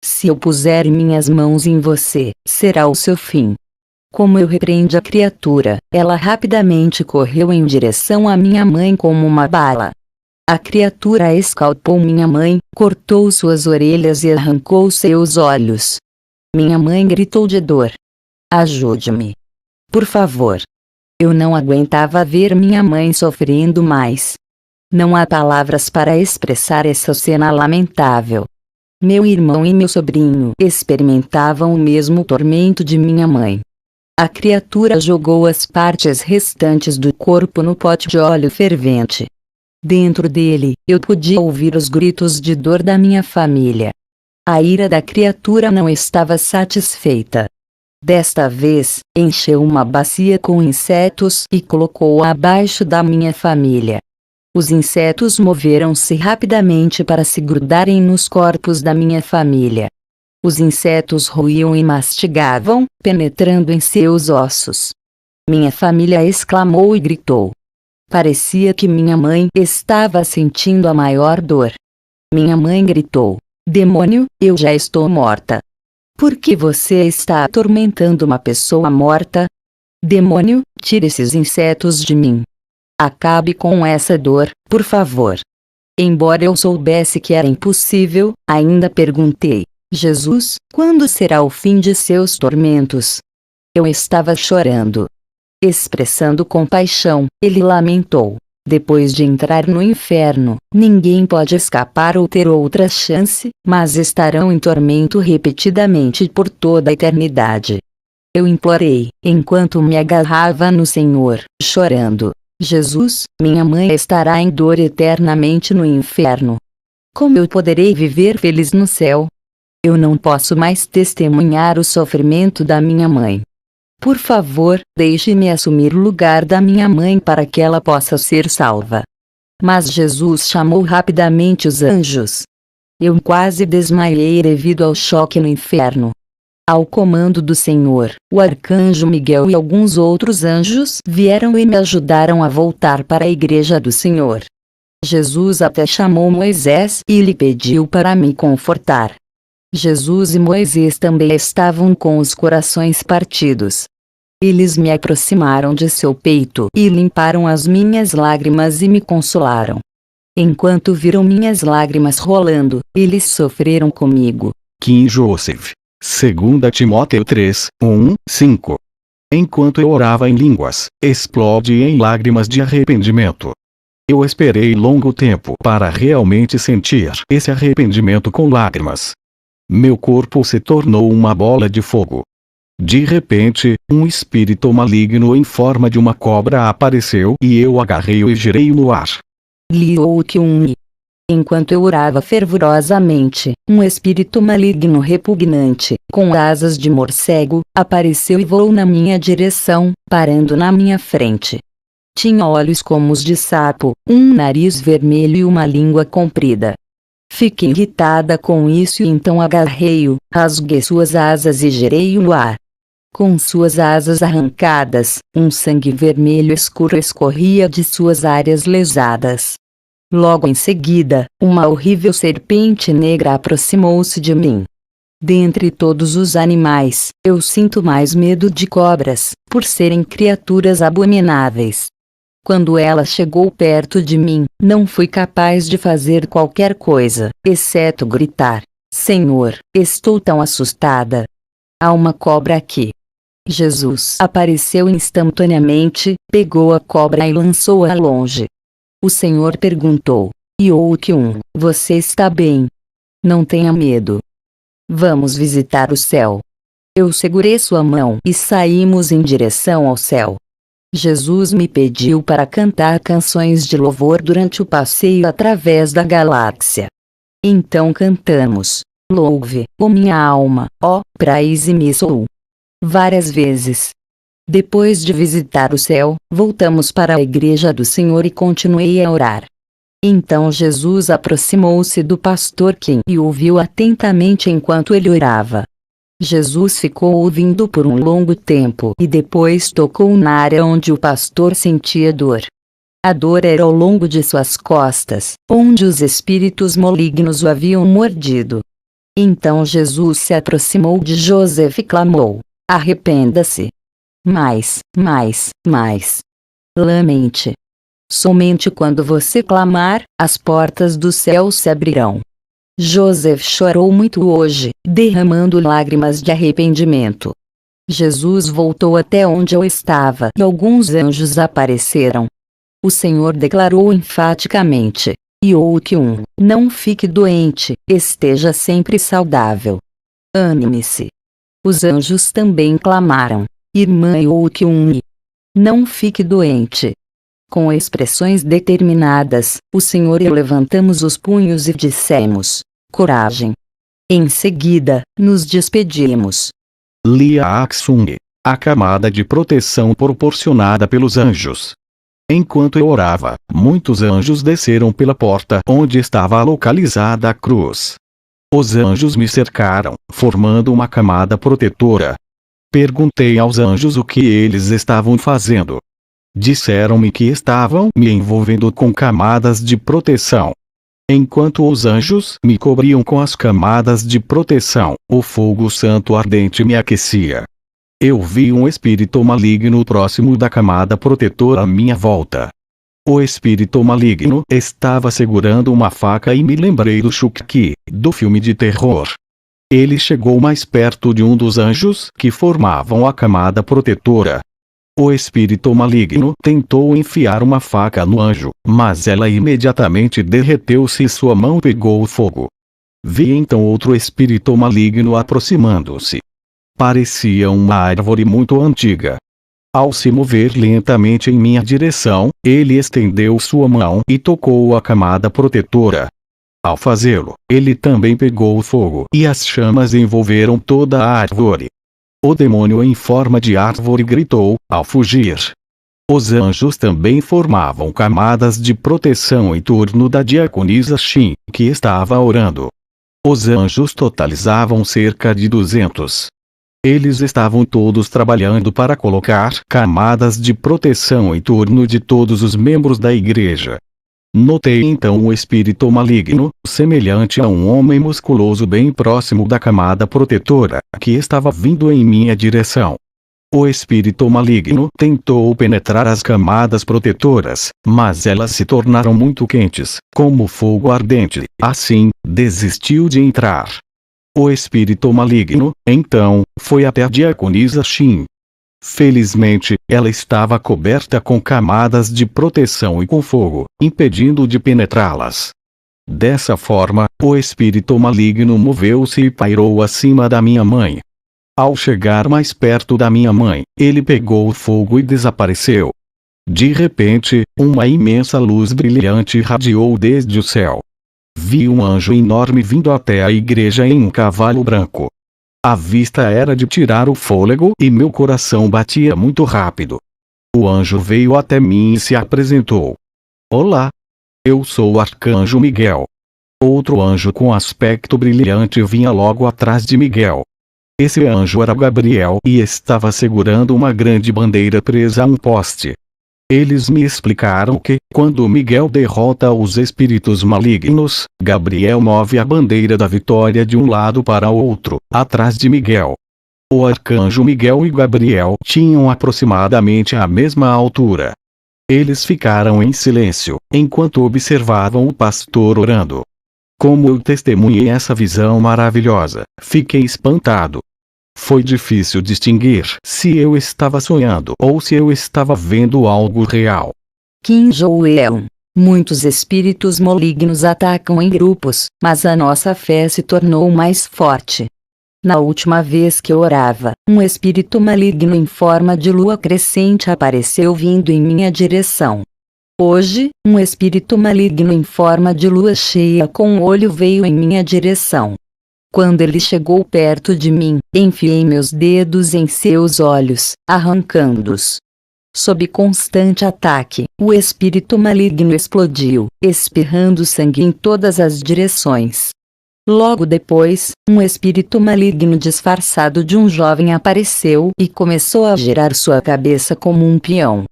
Speaker 1: Se eu puser minhas mãos em você, será o seu fim. Como eu repreendi a criatura, ela rapidamente correu em direção à minha mãe como uma bala. A criatura escalpou minha mãe, cortou suas orelhas e arrancou seus olhos. Minha mãe gritou de dor. Ajude-me. Por favor. Eu não aguentava ver minha mãe sofrendo mais. Não há palavras para expressar essa cena lamentável. Meu irmão e meu sobrinho experimentavam o mesmo tormento de minha mãe. A criatura jogou as partes restantes do corpo no pote de óleo fervente. Dentro dele, eu podia ouvir os gritos de dor da minha família. A ira da criatura não estava satisfeita. Desta vez, encheu uma bacia com insetos e colocou-a abaixo da minha família. Os insetos moveram-se rapidamente para se grudarem nos corpos da minha família. Os insetos roíam e mastigavam, penetrando em seus ossos. Minha família exclamou e gritou. Parecia que minha mãe estava sentindo a maior dor. Minha mãe gritou: demônio, eu já estou morta. Por que você está atormentando uma pessoa morta? Demônio, tire esses insetos de mim. Acabe com essa dor, por favor. Embora eu soubesse que era impossível, ainda perguntei: Jesus, quando será o fim de seus tormentos? Eu estava chorando. Expressando compaixão, ele lamentou: depois de entrar no inferno, ninguém pode escapar ou ter outra chance, mas estarão em tormento repetidamente por toda a eternidade. Eu implorei, enquanto me agarrava no Senhor, chorando: Jesus, minha mãe estará em dor eternamente no inferno. Como eu poderei viver feliz no céu? Eu não posso mais testemunhar o sofrimento da minha mãe. Por favor, deixe-me assumir o lugar da minha mãe para que ela possa ser salva. Mas Jesus chamou rapidamente os anjos. Eu quase desmaiei devido ao choque no inferno. Ao comando do Senhor, o arcanjo Miguel e alguns outros anjos vieram e me ajudaram a voltar para a igreja do Senhor. Jesus até chamou Moisés e lhe pediu para me confortar. Jesus e Moisés também estavam com os corações partidos. Eles me aproximaram de seu peito e limparam as minhas lágrimas e me consolaram. Enquanto viram minhas lágrimas rolando, eles sofreram comigo.
Speaker 2: Kim Joseph. 2 Timóteo 3, 1, 5. Enquanto eu orava em línguas, explodi em lágrimas de arrependimento. Eu esperei longo tempo para realmente sentir esse arrependimento com lágrimas. Meu corpo se tornou uma bola de fogo. De repente, um espírito maligno em forma de uma cobra apareceu e eu agarrei-o e girei no ar.
Speaker 1: Liu Kyun. Enquanto eu orava fervorosamente, um espírito maligno repugnante, com asas de morcego, apareceu e voou na minha direção, parando na minha frente. Tinha olhos como os de sapo, um nariz vermelho e uma língua comprida. Fiquei irritada com isso e então agarrei-o, rasguei suas asas e girei-o no ar. Com suas asas arrancadas, um sangue vermelho escuro escorria de suas áreas lesadas. Logo em seguida, uma horrível serpente negra aproximou-se de mim. Dentre todos os animais, eu sinto mais medo de cobras, por serem criaturas abomináveis. Quando ela chegou perto de mim, não fui capaz de fazer qualquer coisa, exceto gritar: Senhor, estou tão assustada. Há uma cobra aqui. Jesus apareceu instantaneamente, pegou a cobra e lançou-a longe. O Senhor perguntou: Joaquim, você está bem? Não tenha medo. Vamos visitar o céu. Eu segurei sua mão e saímos em direção ao céu. Jesus me pediu para cantar canções de louvor durante o passeio através da galáxia. Então cantamos: Louve, ó minha alma, ó, praise-me sou. Várias vezes. Depois de visitar o céu, voltamos para a igreja do Senhor e continuei a orar. Então Jesus aproximou-se do pastor Kim e ouviu atentamente enquanto ele orava. Jesus ficou ouvindo por um longo tempo e depois tocou na área onde o pastor sentia dor. A dor era ao longo de suas costas, onde os espíritos malignos o haviam mordido. Então Jesus se aproximou de Joseph e clamou: Arrependa-se. Mais. Lamente. Somente quando você clamar, as portas do céu se abrirão. Joseph chorou muito hoje, derramando lágrimas de arrependimento. Jesus voltou até onde eu estava e alguns anjos apareceram. O Senhor declarou enfaticamente: Joaquim, não fique doente, esteja sempre saudável. Anime-se. Os anjos também clamaram: Irmã Joaquim, não fique doente. Com expressões determinadas, o Senhor e eu levantamos os punhos e dissemos: Coragem. Em seguida, nos despedimos.
Speaker 2: Lia Aksung, a camada de proteção proporcionada pelos anjos. Enquanto eu orava, muitos anjos desceram pela porta onde estava localizada a cruz. Os anjos me cercaram, formando uma camada protetora. Perguntei aos anjos o que eles estavam fazendo. Disseram-me que estavam me envolvendo com camadas de proteção. Enquanto os anjos me cobriam com as camadas de proteção, o fogo santo ardente me aquecia. Eu vi um espírito maligno próximo da camada protetora à minha volta. O espírito maligno estava segurando uma faca e me lembrei do Chucky, do filme de terror. Ele chegou mais perto de um dos anjos que formavam a camada protetora. O espírito maligno tentou enfiar uma faca no anjo, mas ela imediatamente derreteu-se e sua mão pegou fogo. Vi então outro espírito maligno aproximando-se. Parecia uma árvore muito antiga. Ao se mover lentamente em minha direção, ele estendeu sua mão e tocou a camada protetora. Ao fazê-lo, ele também pegou fogo e as chamas envolveram toda a árvore. O demônio em forma de árvore gritou, ao fugir. Os anjos também formavam camadas de proteção em torno da diaconisa Shin, que estava orando. Os anjos totalizavam cerca de 200. Eles estavam todos trabalhando para colocar camadas de proteção em torno de todos os membros da igreja. Notei então um espírito maligno, semelhante a um homem musculoso bem próximo da camada protetora, que estava vindo em minha direção. O espírito maligno tentou penetrar as camadas protetoras, mas elas se tornaram muito quentes, como fogo ardente, assim, desistiu de entrar. O espírito maligno, então, foi até a diaconisa Shin. Felizmente, ela estava coberta com camadas de proteção e com fogo, impedindo de penetrá-las. Dessa forma, o espírito maligno moveu-se e pairou acima da minha mãe. Ao chegar mais perto da minha mãe, ele pegou o fogo e desapareceu. De repente, uma imensa luz brilhante irradiou desde o céu. Vi um anjo enorme vindo até a igreja em um cavalo branco. A vista era de tirar o fôlego e meu coração batia muito rápido. O anjo veio até mim e se apresentou. Olá! Eu sou o arcanjo Miguel. Outro anjo com aspecto brilhante vinha logo atrás de Miguel. Esse anjo era Gabriel e estava segurando uma grande bandeira presa a um poste. Eles me explicaram que, quando Miguel derrota os espíritos malignos, Gabriel move a bandeira da vitória de um lado para o outro, atrás de Miguel. O arcanjo Miguel e Gabriel tinham aproximadamente a mesma altura. Eles ficaram em silêncio, enquanto observavam o pastor orando. Como eu testemunhei essa visão maravilhosa, fiquei espantado. Foi difícil distinguir se eu estava sonhando ou se eu estava vendo algo real.
Speaker 1: Kim Joel Muitos espíritos malignos atacam em grupos, mas a nossa fé se tornou mais forte. Na última vez que eu orava, um espírito maligno em forma de lua crescente apareceu vindo em minha direção. Hoje, um espírito maligno em forma de lua cheia com um olho veio em minha direção. Quando ele chegou perto de mim, enfiei meus dedos em seus olhos, arrancando-os. Sob constante ataque, o espírito maligno explodiu, espirrando sangue em todas as direções. Logo depois, um espírito maligno disfarçado de um jovem apareceu e começou a girar sua cabeça como um peão.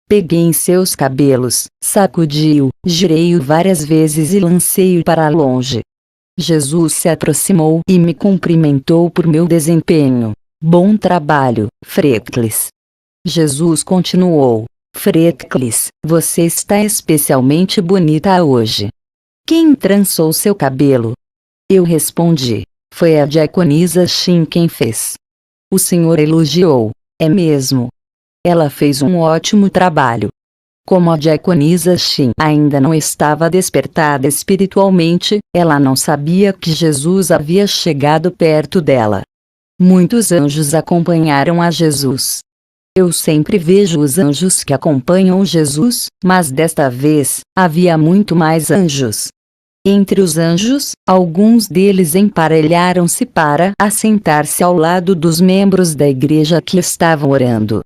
Speaker 1: Peguei em seus cabelos, sacudi-o, girei-o várias vezes e lancei-o para longe. Jesus se aproximou e me cumprimentou por meu desempenho. Bom trabalho, Freckles. Jesus continuou: Freckles, você está especialmente bonita hoje. Quem trançou seu cabelo? Eu respondi: foi a diaconisa Shin quem fez. O Senhor elogiou: é mesmo. Ela fez um ótimo trabalho. Como a diaconisa Shin ainda não estava despertada espiritualmente, ela não sabia que Jesus havia chegado perto dela. Muitos anjos acompanharam a Jesus. Eu sempre vejo os anjos que acompanham Jesus, mas desta vez, havia muito mais anjos. Entre os anjos, alguns deles emparelharam-se para assentar-se ao lado dos membros da igreja que estavam orando.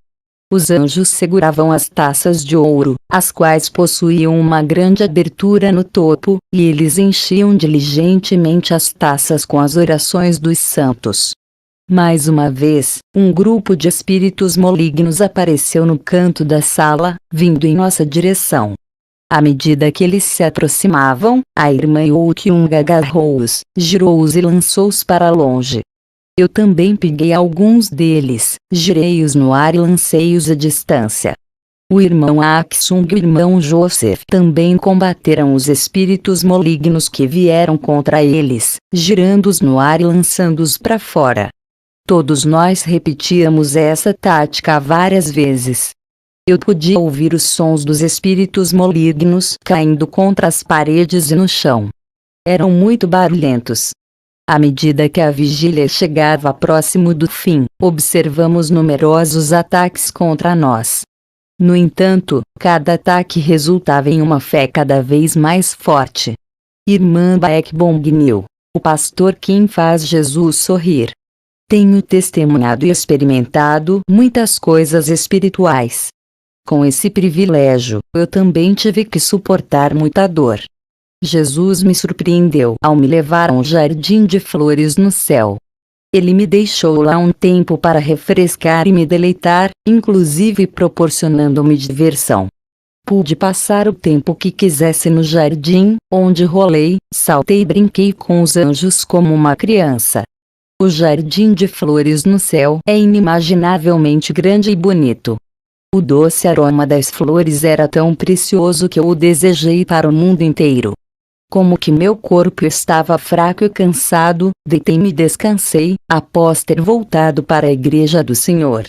Speaker 1: Os anjos seguravam as taças de ouro, as quais possuíam uma grande abertura no topo, e eles enchiam diligentemente as taças com as orações dos santos. Mais uma vez, um grupo de espíritos malignos apareceu no canto da sala, vindo em nossa direção. À medida que eles se aproximavam, a irmã Yokyung agarrou-os, girou-os e lançou-os para longe. Eu também peguei alguns deles, girei-os no ar e lancei-os à distância. O irmão Aksung e o irmão Joseph também combateram os espíritos malignos que vieram contra eles, girando-os no ar e lançando-os para fora. Todos nós repetíamos essa tática várias vezes. Eu podia ouvir os sons dos espíritos malignos caindo contra as paredes e no chão. Eram muito barulhentos. À medida que a vigília chegava próximo do fim, observamos numerosos ataques contra nós. No entanto, cada ataque resultava em uma fé cada vez mais forte. Irmã Baekbong-Nil, o pastor Kim faz Jesus sorrir. Tenho testemunhado e experimentado muitas coisas espirituais. Com esse privilégio, eu também tive que suportar muita dor. Jesus me surpreendeu ao me levar a um jardim de flores no céu. Ele me deixou lá um tempo para refrescar e me deleitar, inclusive proporcionando-me diversão. Pude passar o tempo que quisesse no jardim, onde rolei, saltei e brinquei com os anjos como uma criança. O jardim de flores no céu é inimaginavelmente grande e bonito. O doce aroma das flores era tão precioso que eu o desejei para o mundo inteiro. Como que meu corpo estava fraco e cansado, deitei-me e descansei, após ter voltado para a igreja do Senhor.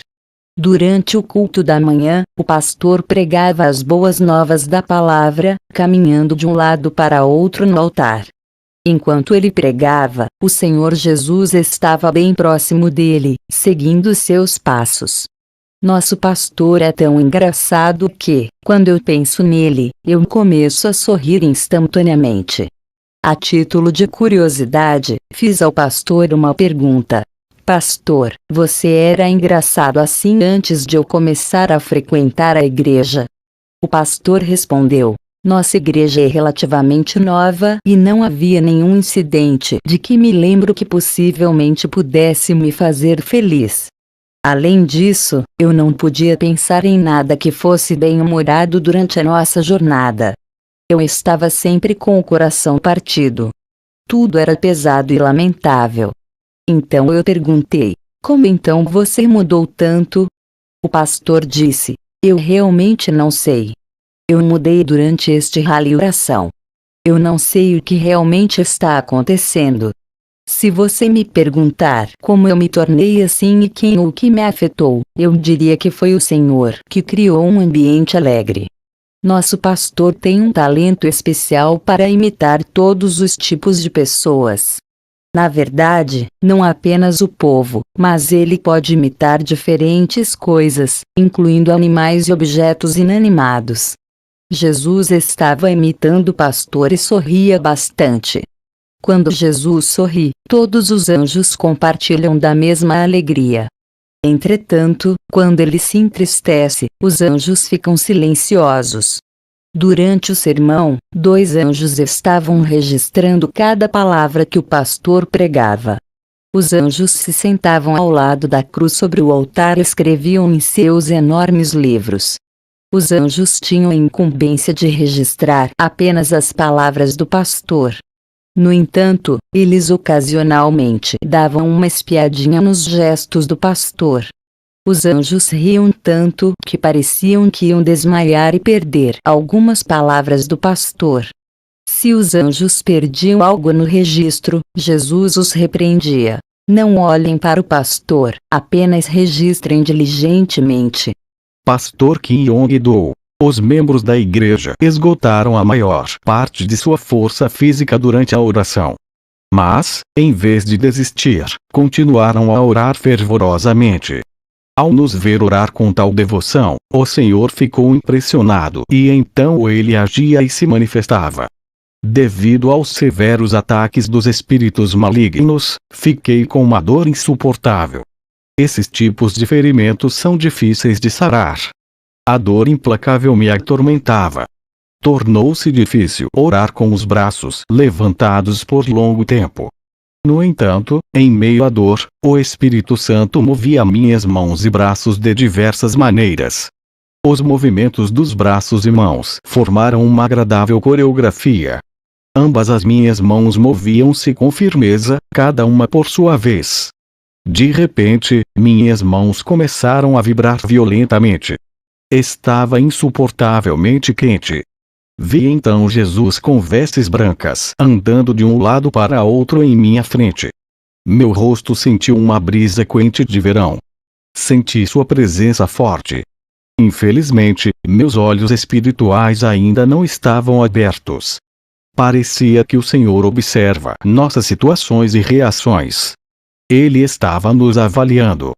Speaker 1: Durante o culto da manhã, o pastor pregava as boas novas da palavra, caminhando de um lado para outro no altar. Enquanto ele pregava, o Senhor Jesus estava bem próximo dele, seguindo seus passos. Nosso pastor é tão engraçado que, quando eu penso nele, eu começo a sorrir instantaneamente. A título de curiosidade, fiz ao pastor uma pergunta. Pastor, você era engraçado assim antes de eu começar a frequentar a igreja? O pastor respondeu: nossa igreja é relativamente nova e não havia nenhum incidente de que me lembro que possivelmente pudesse me fazer feliz. Além disso, eu não podia pensar em nada que fosse bem-humorado durante a nossa jornada. Eu estava sempre com o coração partido. Tudo era pesado e lamentável. Então eu perguntei: como então você mudou tanto? O pastor disse: eu realmente não sei. Eu mudei durante este rally oração. Eu não sei o que realmente está acontecendo. Se você me perguntar como eu me tornei assim e quem ou o que me afetou, eu diria que foi o Senhor que criou um ambiente alegre. Nosso pastor tem um talento especial para imitar todos os tipos de pessoas. Na verdade, não apenas o povo, mas ele pode imitar diferentes coisas, incluindo animais e objetos inanimados. Jesus estava imitando o pastor e sorria bastante. Quando Jesus sorri, todos os anjos compartilham da mesma alegria. Entretanto, quando ele se entristece, os anjos ficam silenciosos. Durante o sermão, 2 anjos estavam registrando cada palavra que o pastor pregava. Os anjos se sentavam ao lado da cruz sobre o altar e escreviam em seus enormes livros. Os anjos tinham a incumbência de registrar apenas as palavras do pastor. No entanto, eles ocasionalmente davam uma espiadinha nos gestos do pastor. Os anjos riam tanto que pareciam que iam desmaiar e perder algumas palavras do pastor. Se os anjos perdiam algo no registro, Jesus os repreendia. Não olhem para o pastor, apenas registrem diligentemente.
Speaker 2: Pastor Kim Yong-do. Os membros da igreja esgotaram a maior parte de sua força física durante a oração. Mas, em vez de desistir, continuaram a orar fervorosamente. Ao nos ver orar com tal devoção, o Senhor ficou impressionado e então ele agia e se manifestava. Devido aos severos ataques dos espíritos malignos, fiquei com uma dor insuportável. Esses tipos de ferimentos são difíceis de sarar. A dor implacável me atormentava. Tornou-se difícil orar com os braços levantados por longo tempo. No entanto, em meio à dor, o Espírito Santo movia minhas mãos e braços de diversas maneiras. Os movimentos dos braços e mãos formaram uma agradável coreografia. Ambas as minhas mãos moviam-se com firmeza, cada uma por sua vez. De repente, minhas mãos começaram a vibrar violentamente. Estava insuportavelmente quente. Vi então Jesus com vestes brancas andando de um lado para outro em minha frente. Meu rosto sentiu uma brisa quente de verão. Senti sua presença forte. Infelizmente, meus olhos espirituais ainda não estavam abertos. Parecia que o Senhor observa nossas situações e reações. Ele estava nos avaliando.